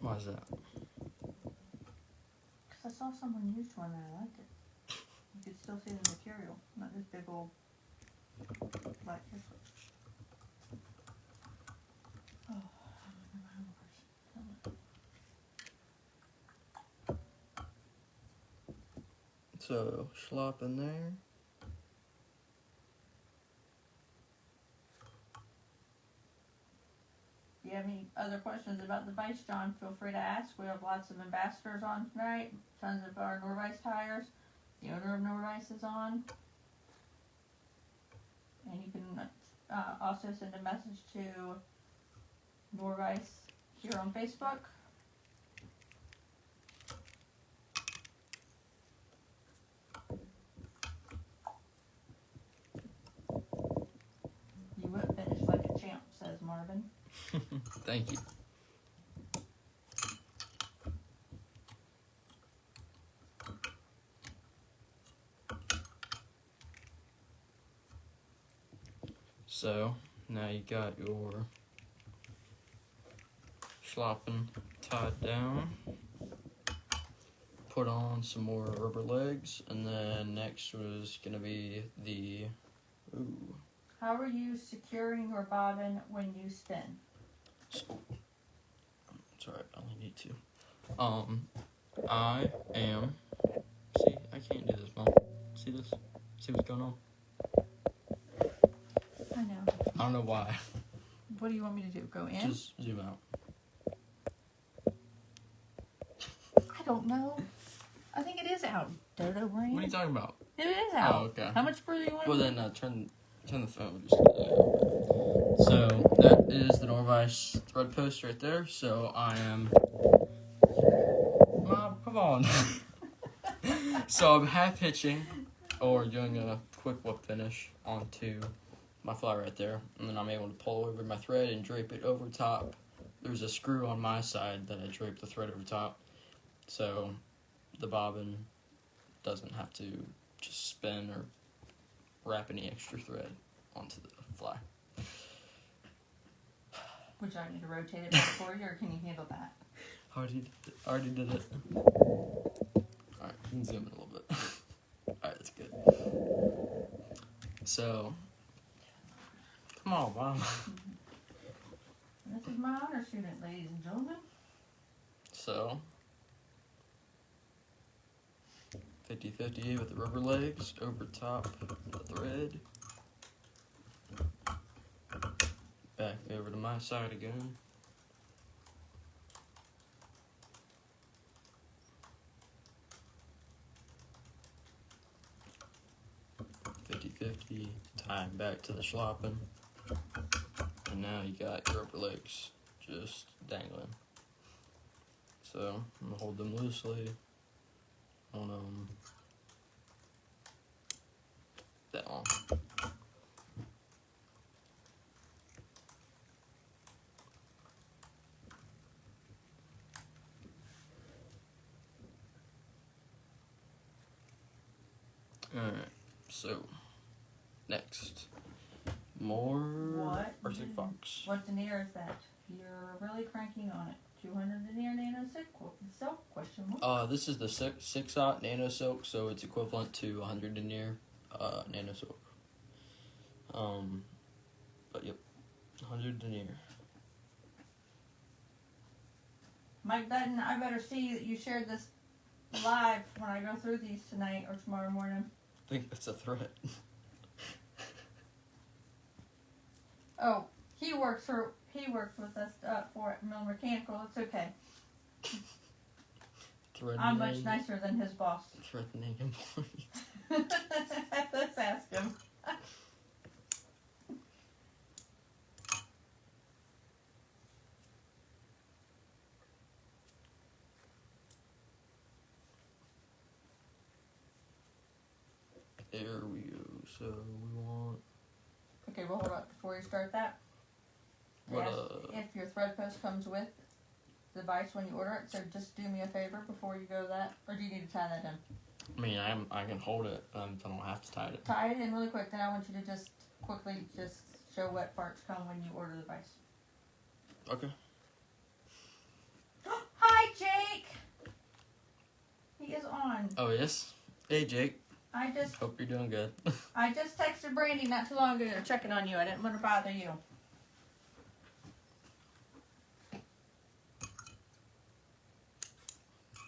Why is that? Because I saw someone used one and I liked it. You could still see the material, not this big old black hair clip. Oh, I remember my own version. So schlop in there. If you have any other questions about the vise, John, feel free to ask. We have lots of ambassadors on tonight, tons of our Norvise tires. The owner of Norvise is on. And you can also send a message to Norvise here on Facebook. You would finish like a champ, says Marvin. Thank you. So now you got your Sculpin tied down. Put on some more rubber legs, and then next was gonna be the How are you securing your bobbin when you spin? It's alright, I only need two. I am. See, I can't do this, Mom. See this? See what's going on? I know. I don't know why. What do you want me to do? Go in? Just zoom out. I don't know. I think it is out, Dodo Brain. What are you talking about? It is out. Oh, okay. How much further you want? Well, then turn the phone. Just so that is the Norvise thread post right there. So I am. Mom, come on. So I'm half hitching, or doing a quick whip finish onto my fly right there, and then I'm able to pull over my thread and drape it over top. There's a screw on my side that I drape the thread over top, so the bobbin doesn't have to just spin or wrap any extra thread onto the fly. Would you like me to rotate it back for you, or can you handle that? Already did it. Alright, you can zoom in a little bit. Alright, that's good. So, come on, Mom. This is my honor student, ladies and gentlemen. So, 50-50 with the rubber legs over top the thread. Back over to my side again. Tie 'em back to the Sculpin, and now you got your rubber legs just dangling. So I'm gonna hold them loosely on that long. Alright, so next, more Arctic Fox. What denier is that? You're really cranking on it. 200 denier nano silk? Question mark. This is the 6/0 nano silk, so it's equivalent to 100 denier nano silk. But yep, 100 denier. Mike Dutton, I better see that you shared this live when I go through these tonight or tomorrow morning. I think that's a threat. Oh, he works with us for Mill Mechanical. It's okay. I'm much nicer than his boss. Threatening employees. Let's ask him. There we go. So we want. Okay, well, hold up before you start that. What, if your thread post comes with the vise when you order it, so just do me a favor before you go that, or do you need to tie that in? I mean, I can hold it. I don't have to tie it. Tie it in really quick. Then I want you to just quickly show what parts come when you order the vise. Okay. Hi, Jake. He is on. Oh yes. Hey Jake. I hope you're doing good. I just texted Brandy not too long ago checking on you. I didn't want to bother you.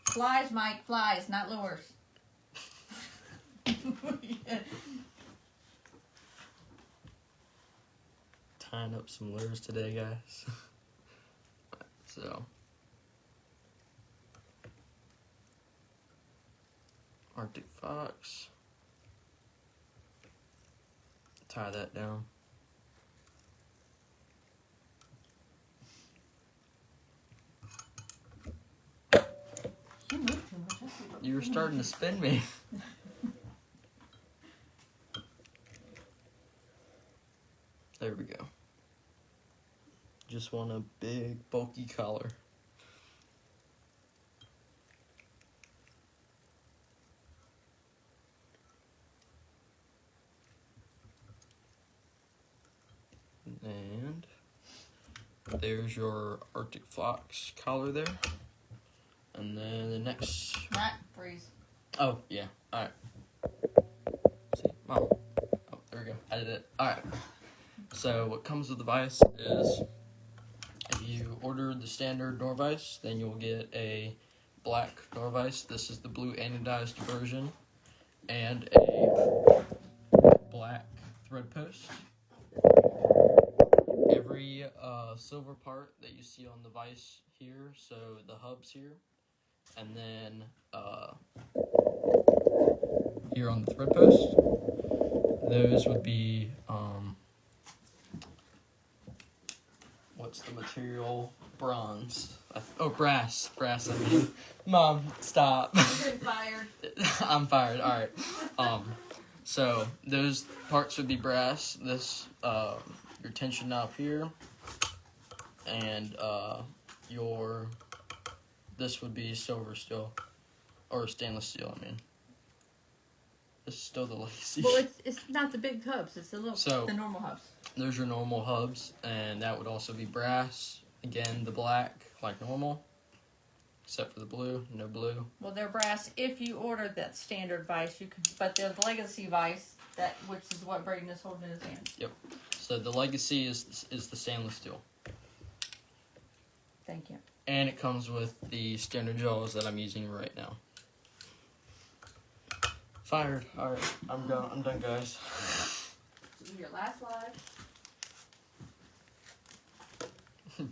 Flies, Mike, flies, not lures. Tying up some lures today, guys. So, Arctic Fox. Tie that down. You move too much. You were starting to spin me. There we go. Just want a big, bulky collar. And there's your Arctic Fox collar there. And then the next... Not freeze. Oh, yeah. Alright. See, Mom. Oh, there we go. I did it. Alright. So, what comes with the vise is, if you order the standard Norvise, then you'll get a black Norvise. This is the blue anodized version. And a black thread post. Every silver part that you see on the vise here, so the hubs here, and then here on the thread post, those would be what's the material? Bronze. Brass. I mean, Mom, stop. You're fired. I'm fired. All right. So those parts would be brass. This your tension knob here, and this would be silver steel, or stainless steel. I mean, this is still the legacy. Well, it's not the big hubs. It's the normal hubs. There's your normal hubs, and that would also be brass. Again, the black like normal, except for the blue. No blue. Well, they're brass if you ordered that standard vise. You could, but the legacy vise, which is what Braden is holding in his hand. Yep. So the legacy is the stainless steel. Thank you. And it comes with the standard jaws that I'm using right now. Fired. Alright, I'm done. I'm done, guys. This is your last live.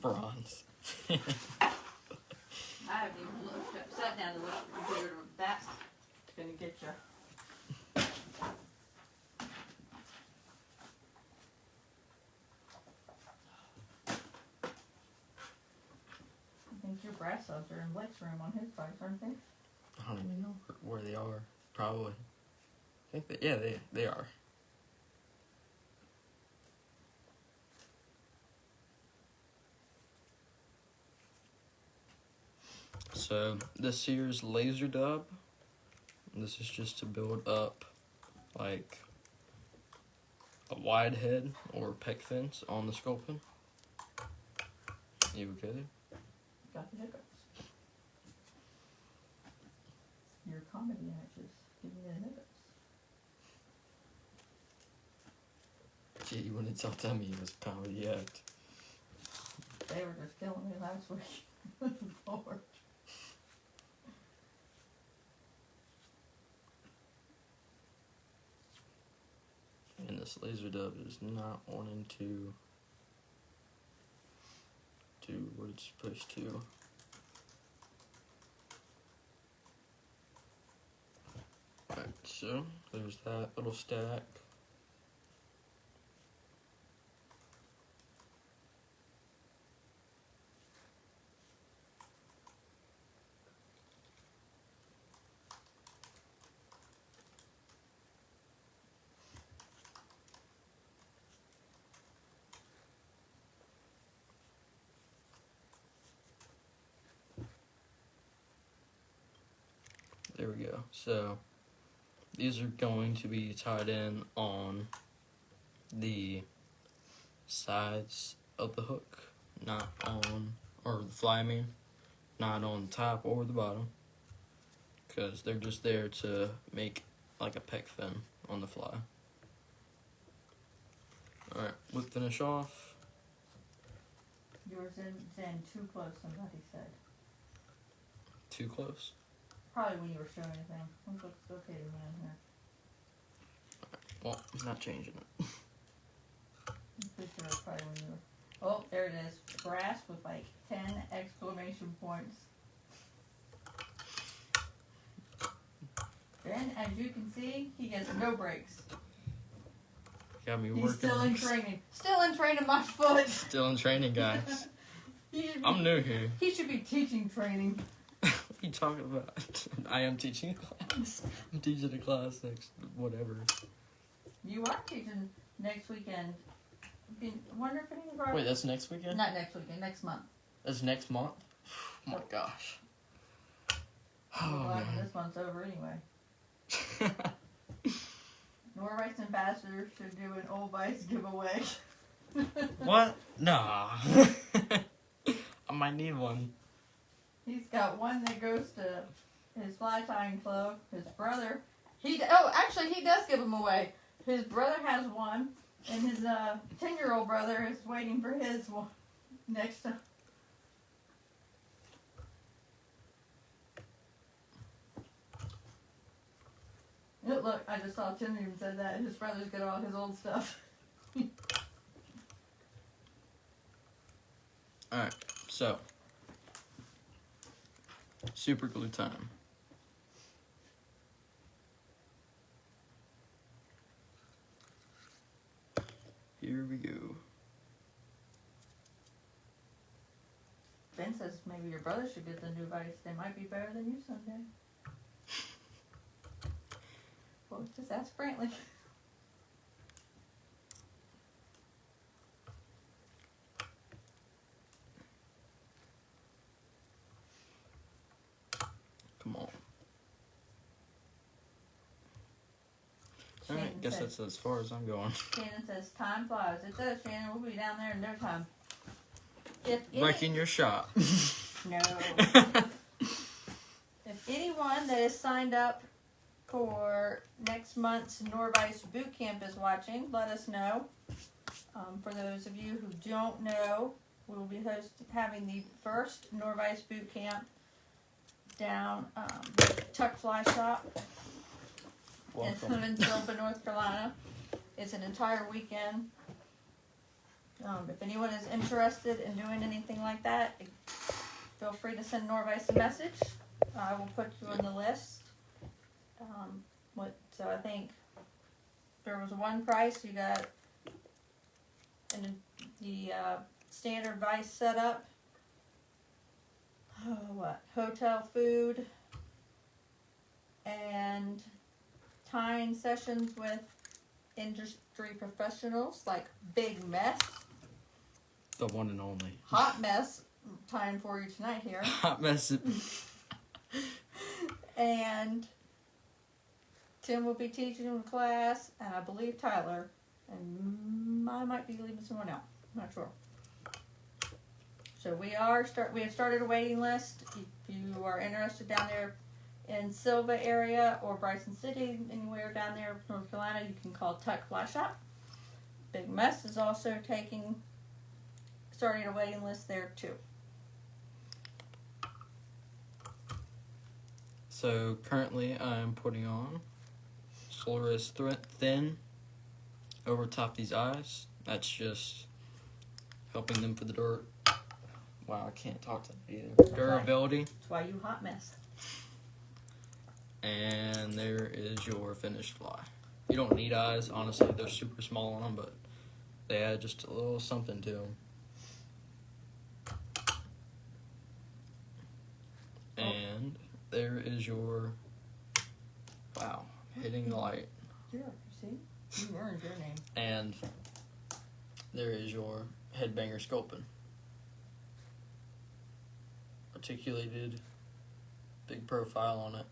Bronze. I haven't even sat down to look at the computer. That's gonna get you. I think your brass subs are in Blake's room on his bikes, aren't they? I don't even know where they are. Probably. I think that, yeah, they are. So this here's laser dub. This is just to build up like a wide head or pec fence on the Sculpin. You okay there? Got the hiccups. Your comedy actors giving you the hiccups. Gee, you wouldn't tell me it was a comedy act. They were just killing me last week. Lord. And this laser dub is not wanting to do what it's supposed to. Alright, so there's that little stack. There we go. So these are going to be tied in on the sides of the hook, not on, or the fly I mean, not on the top or the bottom, because they're just there to make like a pec fin on the fly. Alright, we'll finish off. Yours in too close, somebody said. Too close. Probably when you were showing anything. Looks okay to me on here. Well, I'm not changing it. I'm pretty sure it's probably when you were. Oh, there it is. Brass with like 10 exclamation points. Ben, as you can see, he gets no breaks. Got me He's working. still in training. Still in training my foot. Still in training, guys. I'm new here. He should be teaching training. What are you talking about? I am teaching a class. I'm teaching a class next, whatever. You are teaching next weekend. I wonder if any of our... Wait, that's next weekend? Not next weekend, next month. That's next month? Oh my gosh. Oh, Well, man. this month's over anyway. Nor-vise ambassador should do an old vice giveaway. What? Nah. I might need one. He's got one that goes to his fly tying club. His brother, actually he does give them away. His brother has one, and his 10-year-old brother is waiting for his one next to. Look, I just saw Tim even said that. His brother's got all his old stuff. Alright, so. Super glue time. Here we go. Ben says maybe your brother should get the new vice. They might be better than you someday. Well, just ask Brantley. Come on. Shannon Alright, guess says- that's as far as I'm going. Shannon says time flies. It does, Shannon. We'll be down there in no time. If any, Wrecking your shop. no. If anyone that is signed up for next month's Nor-vise boot camp is watching, let us know. For those of you who don't know, we will be having the first Nor-vise boot camp down the Tuck Fly Shop. Welcome. in Sculpin, North Carolina. It's an entire weekend. If anyone is interested in doing anything like that, feel free to send Norvise a message. I will put you on the list. So I think there was one price. You got the standard vice setup. Hotel food and tying sessions with industry professionals like Big Mess. The one and only. Hot Mess tying for you tonight here. Hot mess. And Tim will be teaching in class, and I believe Tyler, and I might be leaving someone out. I'm not sure. So we have started a waiting list. If you are interested down there in Silva area or Bryson City, anywhere down there, North Carolina, you can call Tuck Fly Shop. Big Mess is also starting a waiting list there too. So currently I'm putting on Solaris Thin over top these eyes. That's just helping them for the dirt. Wow, I can't talk to that either. Durability. That's why you hot mess. And there is your finished fly. You don't need eyes, honestly. They're super small on them, but they add just a little something to them. And there is your, wow, hitting the light. Yeah, you see? You earned your name. And there is your headbanger Sculpin. Articulated, big profile on it.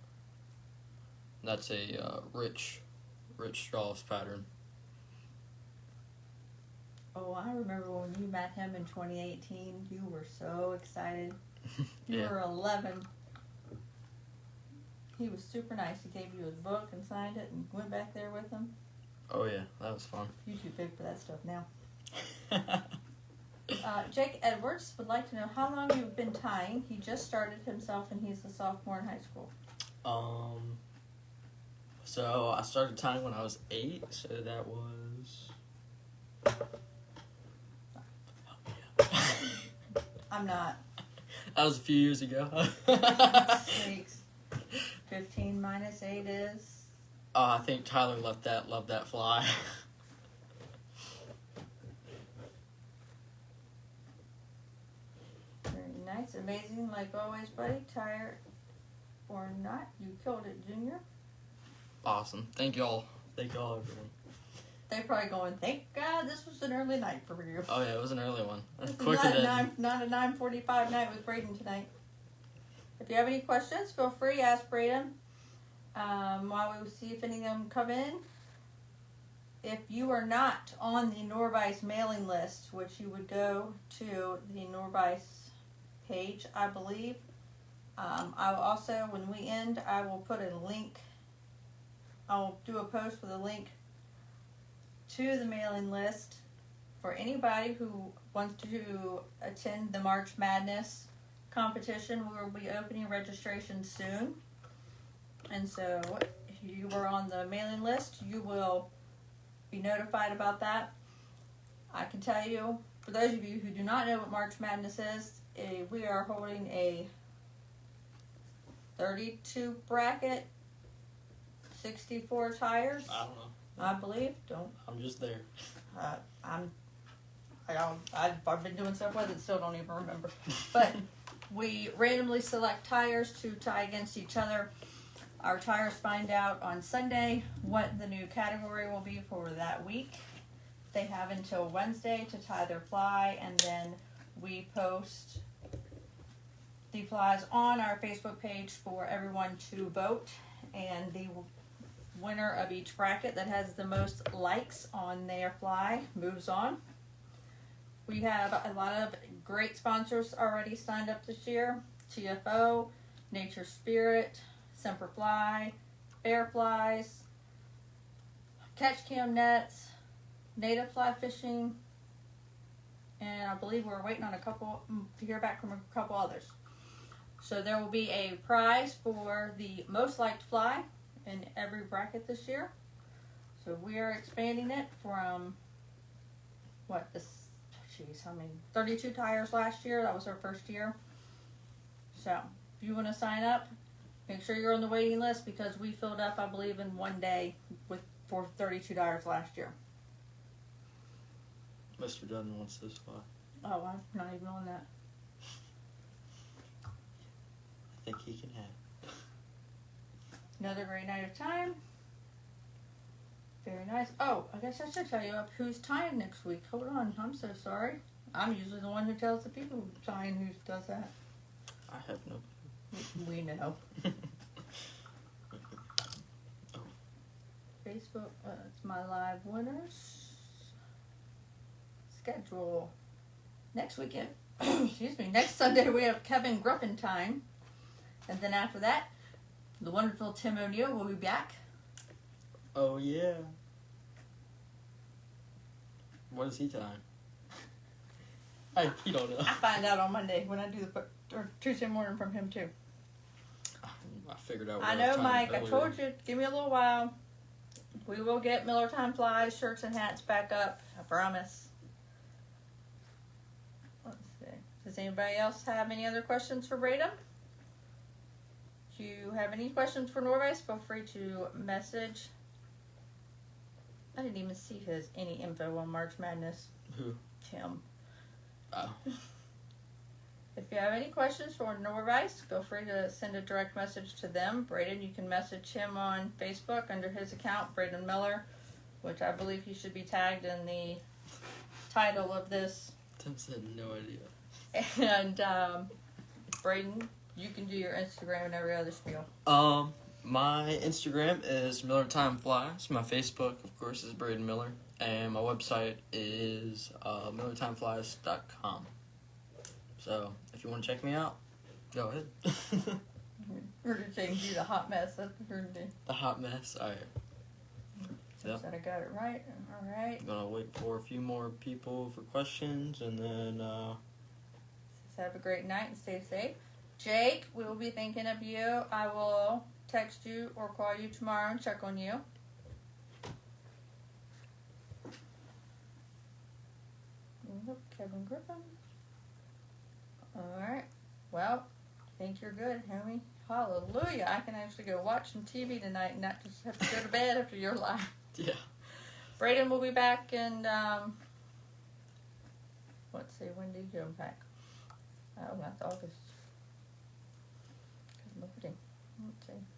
That's a rich straws pattern. Oh, I remember when you met him in 2018. You were so excited. You Yeah. were 11. He was super nice. He gave you his book and signed it and went back there with him. Oh yeah, that was fun. You're too big for that stuff now. Jake Edwards would like to know how long you've been tying. He just started himself and he's a sophomore in high school. So I started tying when I was 8, so that was... I'm not. That was a few years ago. 6, 15 minus 8 is... I think Tyler loved that fly. Very nice. Amazing, like always, buddy. Tired or not, you killed it, Junior. Awesome. Thank y'all, everyone. They're probably going, thank God this was an early night for you. Oh yeah, it was an early one. This is Quicker than... not a 9:45 night with Braden tonight. If you have any questions, feel free, ask Braden. While we see if any of them come in. If you are not on the Nor-vise mailing list, which you would go to the Nor-vise page, I believe. I will also, when we end, I will put a link. I'll do a post with a link to the mailing list for anybody who wants to attend the March Madness competition. We will be opening registration soon. And so if you were on the mailing list, you will be notified about that. I can tell you, for those of you who do not know what March Madness is, we are holding a 32 bracket, 64 tires. I don't know. I believe. I'm just there. I've been doing stuff with it, still don't even remember. But we randomly select tires to tie against each other. Our tires find out on Sunday what the new category will be for that week. They have until Wednesday to tie their fly, and then we post the flies on our Facebook page for everyone to vote. And the winner of each bracket that has the most likes on their fly moves on. We have a lot of great sponsors already signed up this year. TFO, Nature Spirit, Semper Fly, Bear Flies, Catch Cam Nets, Native Fly Fishing, and I believe we're waiting on to hear back from a couple others. So there will be a prize for the most liked fly, in every bracket this year. So we are expanding it from, 32 tires last year. That was our first year. So if you want to sign up, make sure you're on the waiting list because we filled up, I believe, in one day for 32 tires last year. Mr. Dunn wants this fly. Oh, I'm not even on that. I think he can have. Another great night of time. Very nice. Oh, I guess I should tell you who's tying next week. Hold on. I'm so sorry. I'm usually the one who tells the people tying who does that. I have no clue. We know. Facebook, it's my live winners. Schedule. Next weekend, excuse me, next Sunday we have Kevin Gruffin time. And then after that, the wonderful Tim O'Neill will be back. Oh, yeah. What is he time? You don't know. I find out on Monday when I do or Tuesday morning from him too. I figured out. I know, Mike. I told you. Give me a little while. We will get Miller Time flies, shirts, and hats back up. I promise. Let's see. Does anybody else have any other questions for Braden? If you have any questions for Norvise, feel free to message. I didn't even see any info on March Madness. Who? Tim. Oh. If you have any questions for Norvise, feel free to send a direct message to them. Braden, you can message him on Facebook under his account, Braden Miller, which I believe he should be tagged in the title of this. Tim said no idea. And Braden, you can do your Instagram and every other spiel. My Instagram is Miller Time Flies. My Facebook, of course, is Braden Miller. And my website is millertimeflies.com. So, if you want to check me out, go ahead. We're going to change you to Hot Mess. That's what we're going to do. The Hot Mess. All right. Yep. Said I got it right. All right. I'm going to wait for a few more people for questions, and then... Have a great night and stay safe. Jake, we will be thinking of you. I will text you or call you tomorrow and check on you. Kevin Griffin. Alright. Well, I think you're good, homie. Hallelujah. I can actually go watch some TV tonight and not just have to go to bed after your live. Yeah. Braden will be back in, let's see, when did you go back? Oh, that's August. Let's see,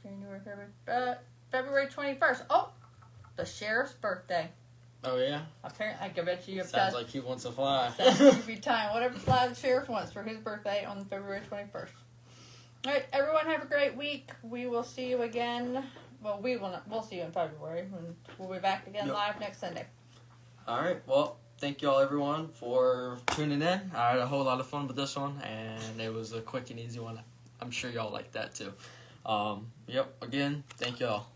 January, February 21st. Oh, the sheriff's birthday. Oh, yeah? Apparently, I bet you. Sounds like he wants a fly. Should be time. Whatever fly the sheriff wants for his birthday on February 21st. All right, everyone, have a great week. We will see you again. Well, we'll see you in February, and we'll be back again live next Sunday. All right. Well, thank you all, everyone, for tuning in. I had a whole lot of fun with this one, and it was a quick and easy one. I'm sure y'all like that, too. Yep. Again, thank y'all.